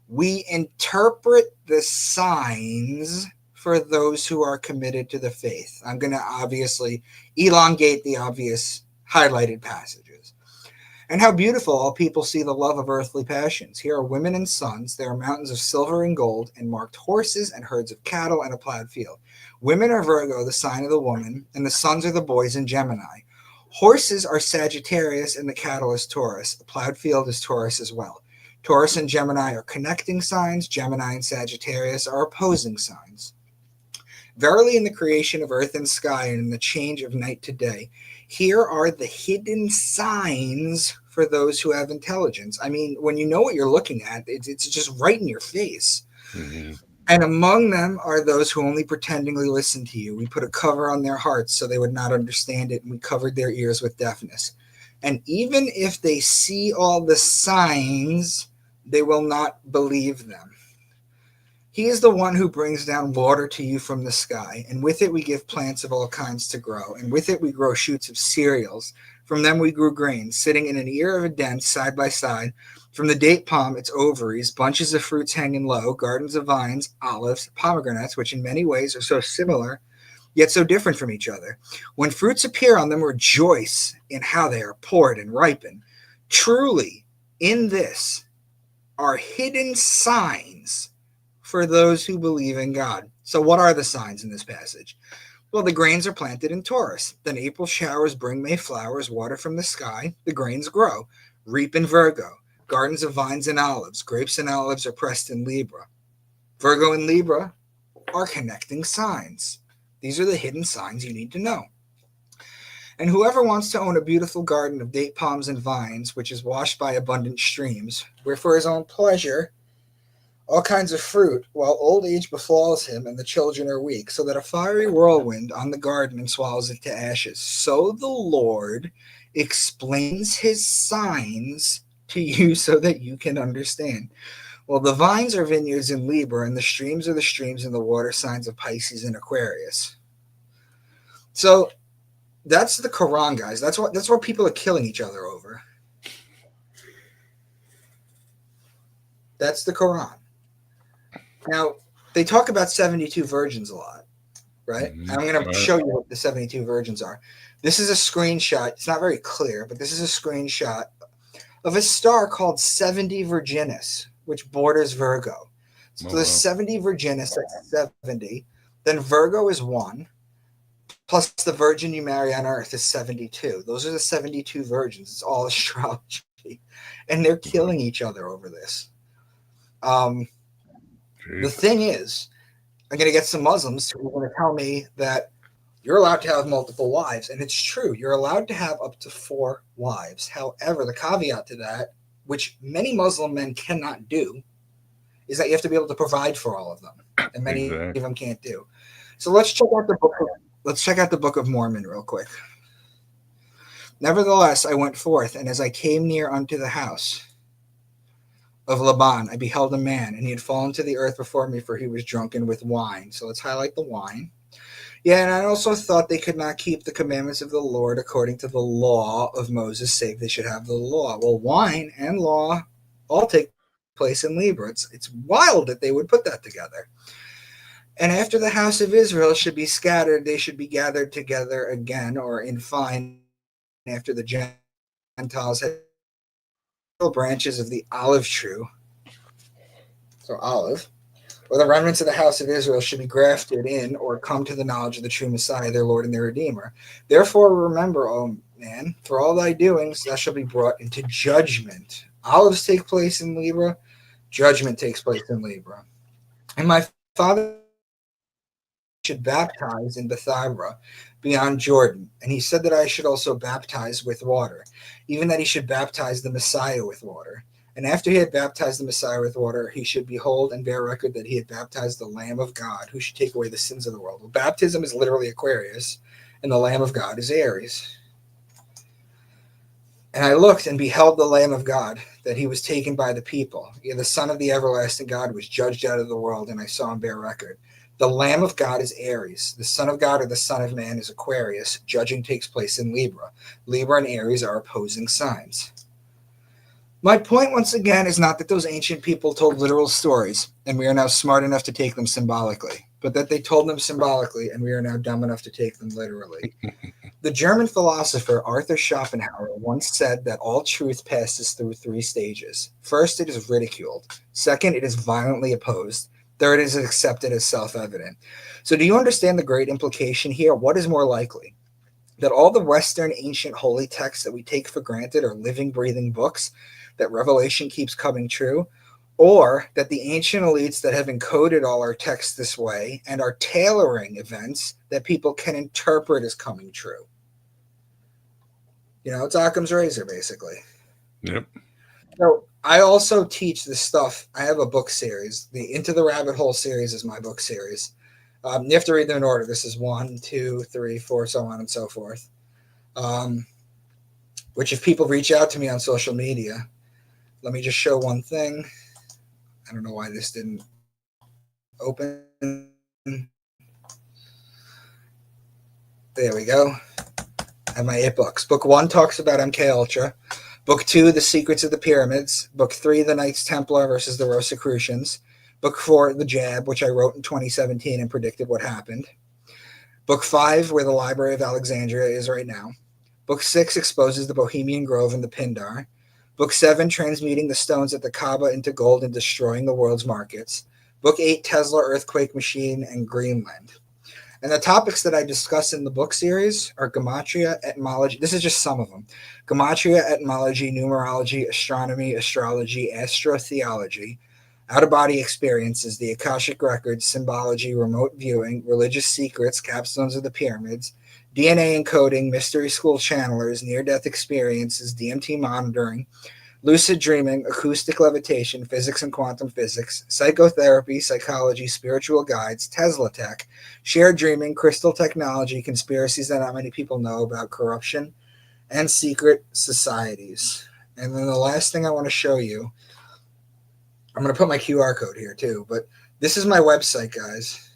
[SPEAKER 7] We interpret the signs for those who are committed to the faith. I'm going to obviously elongate the obvious highlighted passages. And how beautiful all people see the love of earthly passions. Here are women and sons. There are mountains of silver and gold, and marked horses and herds of cattle and a plowed field. Women are Virgo, the sign of the woman, and the sons are the boys in Gemini. Horses are Sagittarius, and the cattle is Taurus. The plowed field is Taurus as well. Taurus and Gemini are connecting signs. Gemini and Sagittarius are opposing signs. Verily, in the creation of earth and sky and in the change of night to day, here are the hidden signs for those who have intelligence. I mean, when you know what you're looking at, it's just right in your face. Mm-hmm. And among them are those who only pretendingly listen to you. We put a cover on their hearts so they would not understand it, and we covered their ears with deafness. And even if they see all the signs, they will not believe them. He is the one who brings down water to you from the sky, and with it we give plants of all kinds to grow, and with it we grow shoots of cereals. From them we grew grain, sitting in an ear of a den side by side. From the date palm, its ovaries, bunches of fruits hanging low, gardens of vines, olives, pomegranates, which in many ways are so similar, yet so different from each other. When fruits appear on them, rejoice in how they are poured and ripen. Truly, in this are hidden signs for those who believe in God. So what are the signs in this passage? Well, the grains are planted in Taurus. Then April showers bring May flowers, water from the sky. The grains grow. Reap in Virgo. Gardens of vines and olives. Grapes and olives are pressed in Libra. Virgo and Libra are connecting signs. These are the hidden signs you need to know. And whoever wants to own a beautiful garden of date palms and vines, which is washed by abundant streams, where for his own pleasure all kinds of fruit, while old age befalls him and the children are weak, so that a fiery whirlwind on the garden and swallows it to ashes. So the Lord explains his signs to you so that you can understand. Well, the vines are vineyards in Libra, and the streams are the streams and the water signs of Pisces and Aquarius. So that's the Quran, guys. That's what people are killing each other over. That's the Quran. Now, they talk about 72 virgins a lot, right?
[SPEAKER 4] Mm-hmm.
[SPEAKER 7] I'm going to show you what the 72 virgins are. This is a screenshot. It's not very clear, but this is a screenshot of a star called 70 Virginis, which borders Virgo. So there's 70 Virginis, that's 70. Then Virgo is 1, plus the virgin you marry on Earth is 72. Those are the 72 virgins. It's all astrology. And they're killing each other over this. The thing is, I'm going to get some Muslims who are going to tell me that you're allowed to have multiple wives. And it's true. You're allowed to have up to 4 wives. However, the caveat to that, which many Muslim men cannot do, is that you have to be able to provide for all of them. And many of them can't do. So let's check out the Book of Mormon real quick. Nevertheless, I went forth, and as I came near unto the house of Laban, I beheld a man, and he had fallen to the earth before me, for he was drunken with wine. So let's highlight the wine. Yeah, and I also thought they could not keep the commandments of the Lord according to the law of Moses, save they should have the law. Well, wine and law all take place in Libra. It's wild that they would put that together. And after the house of Israel should be scattered, they should be gathered together again, or in fine, after the Gentiles had branches of the olive tree, so olive, or the remnants of the house of Israel should be grafted in or come to the knowledge of the true Messiah, their Lord and their Redeemer. Therefore remember, O man, for all thy doings thou shalt be brought into judgment. Olives take place in Libra, judgment takes place in Libra. And my father should baptize in Bethabara beyond Jordan. And he said that I should also baptize with water, even that he should baptize the Messiah with water. And after he had baptized the Messiah with water, he should behold and bear record that he had baptized the Lamb of God, who should take away the sins of the world. Well, baptism is literally Aquarius, and the Lamb of God is Aries. And I looked and beheld the Lamb of God, that he was taken by the people. Yeah, the Son of the everlasting God was judged out of the world, and I saw him bear record. The Lamb of God is Aries. The Son of God or the Son of Man is Aquarius. Judging takes place in Libra. Libra and Aries are opposing signs. My point, once again, is not that those ancient people told literal stories, and we are now smart enough to take them symbolically, but that they told them symbolically, and we are now dumb enough to take them literally. The German philosopher Arthur Schopenhauer once said that all truth passes through 3 stages. First, it is ridiculed. Second, it is violently opposed. Third, it is accepted as self-evident. So do you understand the great implication here? What is more likely? That all the Western ancient holy texts that we take for granted are living, breathing books, that Revelation keeps coming true, or that the ancient elites that have encoded all our texts this way and are tailoring events that people can interpret as coming true? You know, it's Occam's razor, basically.
[SPEAKER 4] Yep.
[SPEAKER 7] So I also teach this stuff. I have a book series. The Into the Rabbit Hole series is my book series. You have to read them in order. This is 1, 2, 3, 4, so on and so forth. Which if people reach out to me on social media, let me just show one thing. I don't know why this didn't open. There we go. I have my 8 books. Book 1 talks about MK Ultra. Book 2, The Secrets of the Pyramids. Book 3, The Knights Templar versus the Rosicrucians. Book 4, The Jab, which I wrote in 2017 and predicted what happened. Book 5, where the Library of Alexandria is right now. Book 6 exposes the Bohemian Grove and the Pindar. Book 7, transmuting the stones at the Kaaba into gold and destroying the world's markets. Book 8, Tesla, Earthquake Machine, and Greenland. And the topics that I discuss in the book series are gematria, etymology. This is just some of them. Gematria, etymology, numerology, astronomy, astrology, astrotheology, out-of-body experiences, the Akashic records, symbology, remote viewing, religious secrets, capstones of the pyramids, DNA encoding, mystery school channelers, near-death experiences, DMT monitoring, lucid dreaming, acoustic levitation, physics and quantum physics, psychotherapy, psychology, spiritual guides, Tesla tech, shared dreaming, crystal technology, conspiracies that not many people know about, corruption, and secret societies. And then the last thing I want to show you, I'm going to put my QR code here too, but this is my website, guys.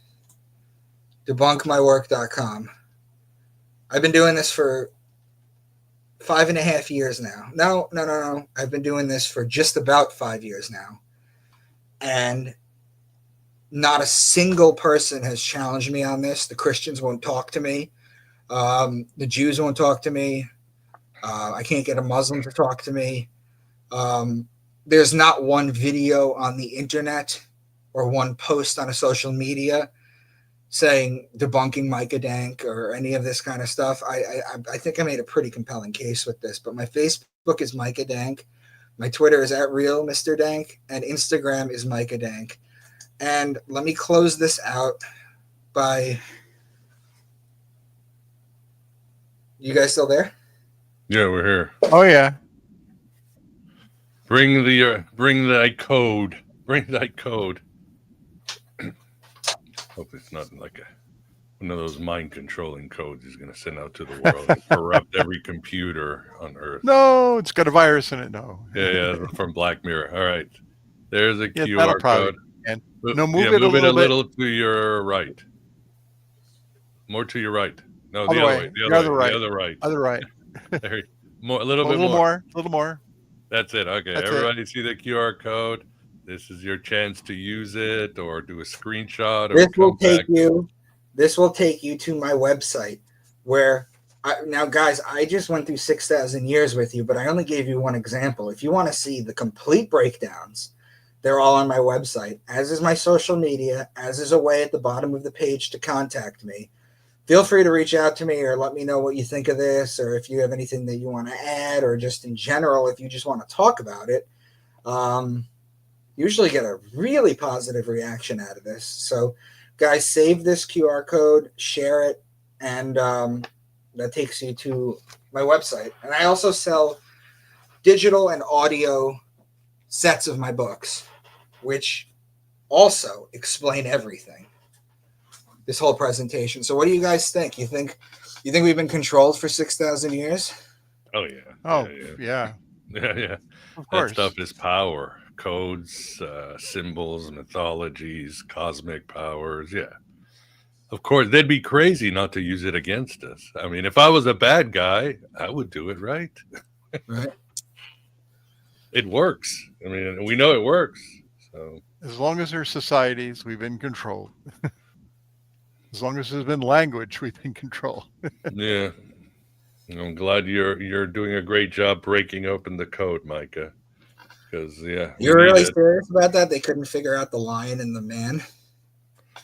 [SPEAKER 7] debunkmywork.com. I've been doing this for 5.5 years now. No. I've been doing this for just about 5 years now. And not a single person has challenged me on this. The Christians won't talk to me. The Jews won't talk to me. I can't get a Muslim to talk to me. There's not one video on the internet or one post on a social media saying debunking Micah Dank or any of this kind of stuff. I think I made a pretty compelling case with this, but my Facebook is Micah Dank. My Twitter is @RealMrDank, and Instagram is Micah Dank. And let me close this out by... You guys still there?
[SPEAKER 4] Yeah, we're here.
[SPEAKER 6] Oh yeah.
[SPEAKER 4] Bring thy code. Bring thy code. Hope it's not like one of those mind controlling codes he's going to send out to the world and corrupt every computer on Earth.
[SPEAKER 6] No, it's got a virus in it. No.
[SPEAKER 4] Yeah, from Black Mirror. All right, there's a
[SPEAKER 6] Yeah,
[SPEAKER 4] QR
[SPEAKER 6] that'll probably-
[SPEAKER 4] code.
[SPEAKER 6] And
[SPEAKER 4] Move
[SPEAKER 6] move
[SPEAKER 4] it
[SPEAKER 6] it
[SPEAKER 4] a little to your right. More to your right. No, the
[SPEAKER 6] Other
[SPEAKER 4] other
[SPEAKER 6] way.
[SPEAKER 4] way.
[SPEAKER 6] The other right.
[SPEAKER 4] The other right.
[SPEAKER 6] Other right.
[SPEAKER 4] There, a little bit
[SPEAKER 6] little
[SPEAKER 4] more.
[SPEAKER 6] A little more.
[SPEAKER 4] That's it. Okay,
[SPEAKER 6] That's
[SPEAKER 4] everybody see the QR code. This is your chance to use it or do a screenshot. Or
[SPEAKER 7] This will take you to my website where now, guys, I just went through 6,000 years with you, but I only gave you one example. If you want to see the complete breakdowns, they're all on my website, as is my social media, as is a way at the bottom of the page to contact me. Feel free to reach out to me or let me know what you think of this, or if you have anything that you want to add, or just in general, if you just want to talk about it. Usually get a really positive reaction out of this. So, guys, save this QR code, share it, and that takes you to my website. And I also sell digital and audio sets of my books, which also explain everything. This whole presentation. So what do you guys think? You think we've been controlled for 6,000 years?
[SPEAKER 4] Oh yeah.
[SPEAKER 6] Oh
[SPEAKER 4] yeah.
[SPEAKER 6] Of course.
[SPEAKER 4] That stuff is power. Codes, symbols, mythologies, cosmic powers. Yeah. Of course, they'd be crazy not to use it against us. I mean, if I was a bad guy, I would do it right.
[SPEAKER 7] Right.
[SPEAKER 4] It works. I mean, we know it works. So
[SPEAKER 6] As long as there's societies, we've been controlled. As long as there's been language, we've been controlled.
[SPEAKER 4] yeah. I'm glad you're doing a great job breaking open the code, Micah. Because
[SPEAKER 7] You're really serious about that? They couldn't figure out the lion and the man?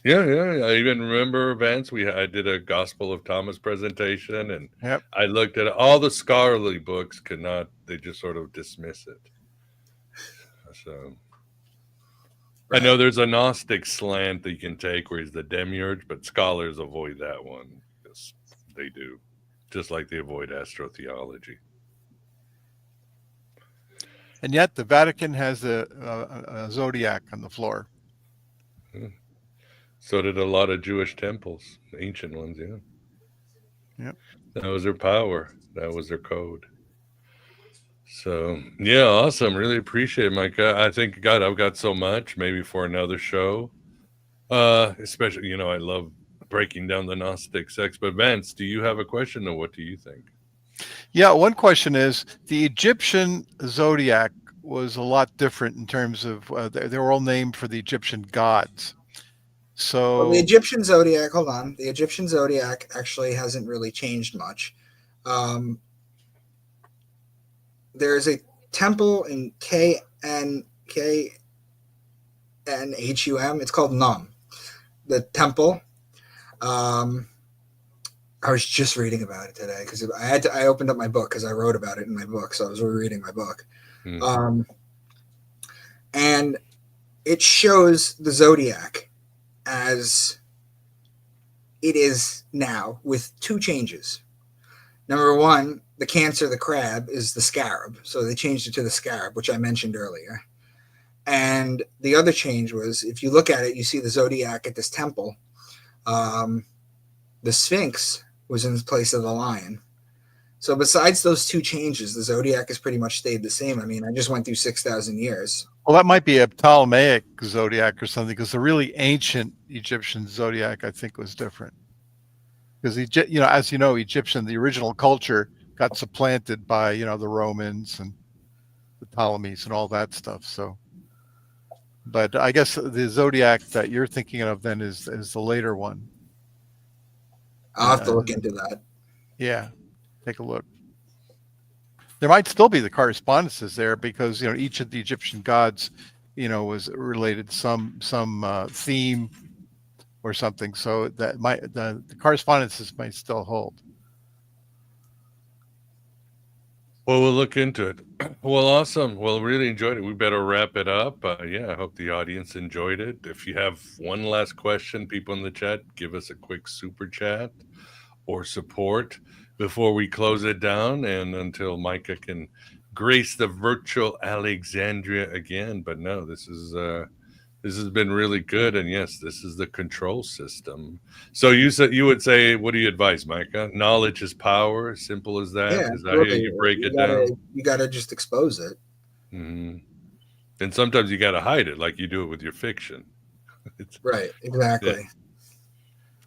[SPEAKER 4] Yeah. I even remember, Vance, I did a Gospel of Thomas presentation, and
[SPEAKER 6] Yep.
[SPEAKER 4] I looked at all the scholarly books. They just sort of dismiss it. So I know there's a Gnostic slant that you can take where he's the demiurge, but scholars avoid that one because they do, just like they avoid astrotheology.
[SPEAKER 6] And yet the Vatican has a Zodiac on the floor.
[SPEAKER 4] So did a lot of Jewish temples, ancient ones, yeah.
[SPEAKER 6] Yep.
[SPEAKER 4] That was their power. That was their code. So, yeah, awesome. Really appreciate it, Micah. I think, God, I've got so much, maybe for another show. Especially, I love breaking down the Gnostic sects. But Vance, do you have a question, or what do you think?
[SPEAKER 6] Yeah, one question is, the Egyptian Zodiac was a lot different in terms of, they were all named for the Egyptian gods. So
[SPEAKER 7] the Egyptian Zodiac, hold on. The Egyptian Zodiac actually hasn't really changed much. There's a temple in KNHUM. It's called Num. The temple. I was just reading about it today because I opened up my book because I wrote about it in my book, so I was rereading my book.
[SPEAKER 4] Mm-hmm.
[SPEAKER 7] And it shows the Zodiac as it is now with two changes. Number one, the Cancer, the crab, is the scarab. So they changed it to the scarab, which I mentioned earlier. And the other change was, if you look at it, you see the Zodiac at this temple. The Sphinx was in place of the lion. So besides those two changes, the zodiac has pretty much stayed the same. I mean, I just went through 6,000 years.
[SPEAKER 6] Well, that might be a Ptolemaic zodiac or something, because the really ancient Egyptian zodiac, I think, was different. Because as you know, the original culture got supplanted by the Romans and the Ptolemies and all that stuff. So, but I guess the zodiac that you're thinking of then is the later one.
[SPEAKER 7] I'll have to look into that.
[SPEAKER 6] Yeah, take a look. There might still be the correspondences there, because each of the Egyptian gods, was related some theme or something. So that the correspondences might still hold.
[SPEAKER 4] Well, we'll look into it. Well, awesome. Well, really enjoyed it. We better wrap it up. I hope the audience enjoyed it. If you have one last question, people in the chat, give us a quick super chat or support before we close it down, and until Micah can grace the Virtual Alexandria again. But no, this has been really good, and yes, this is the control system. So you would say, what do you advise, Micah? Knowledge is power, simple as that.
[SPEAKER 7] Yeah,
[SPEAKER 4] is that how you break it down?
[SPEAKER 7] You got to just expose it.
[SPEAKER 4] Mm-hmm. And sometimes you got to hide it, like you do it with your fiction.
[SPEAKER 7] Right, exactly.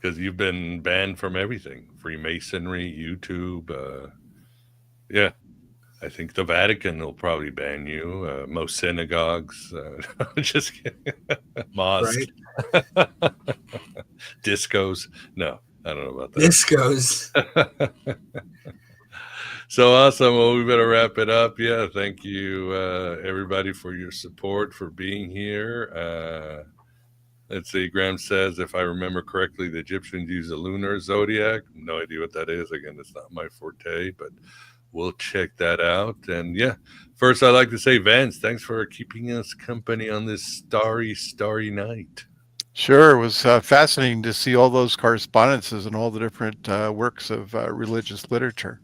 [SPEAKER 4] Because you've been banned from everything. Freemasonry, YouTube. I think the Vatican will probably ban you. Most synagogues. Just kidding. Mosques.
[SPEAKER 7] Right.
[SPEAKER 4] Discos. No, I don't know about that.
[SPEAKER 7] Discos.
[SPEAKER 4] So awesome. Well, we better wrap it up. Yeah, thank you, everybody, for your support, for being here. Let's see. Graham says, if I remember correctly, the Egyptians use a lunar zodiac. No idea what that is. Again, it's not my forte, but we'll check that out. And first I'd like to say, Vance, thanks for keeping us company on this starry night.
[SPEAKER 6] Sure. It was fascinating to see all those correspondences and all the different works of religious literature.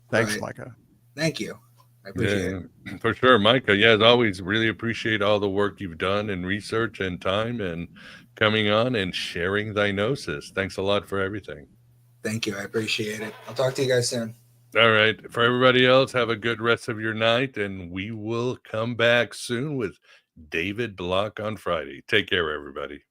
[SPEAKER 6] Thanks,
[SPEAKER 7] Right.
[SPEAKER 6] Micah.
[SPEAKER 7] Thank you. I appreciate it.
[SPEAKER 4] For sure, Micah. Yeah, as always, really appreciate all the work you've done in research and time and coming on and sharing thy gnosis. Thanks a lot for everything.
[SPEAKER 7] Thank you. I appreciate it. I'll talk to you guys soon.
[SPEAKER 4] All right. For everybody else, have a good rest of your night, and we will come back soon with David Block on Friday. Take care, everybody.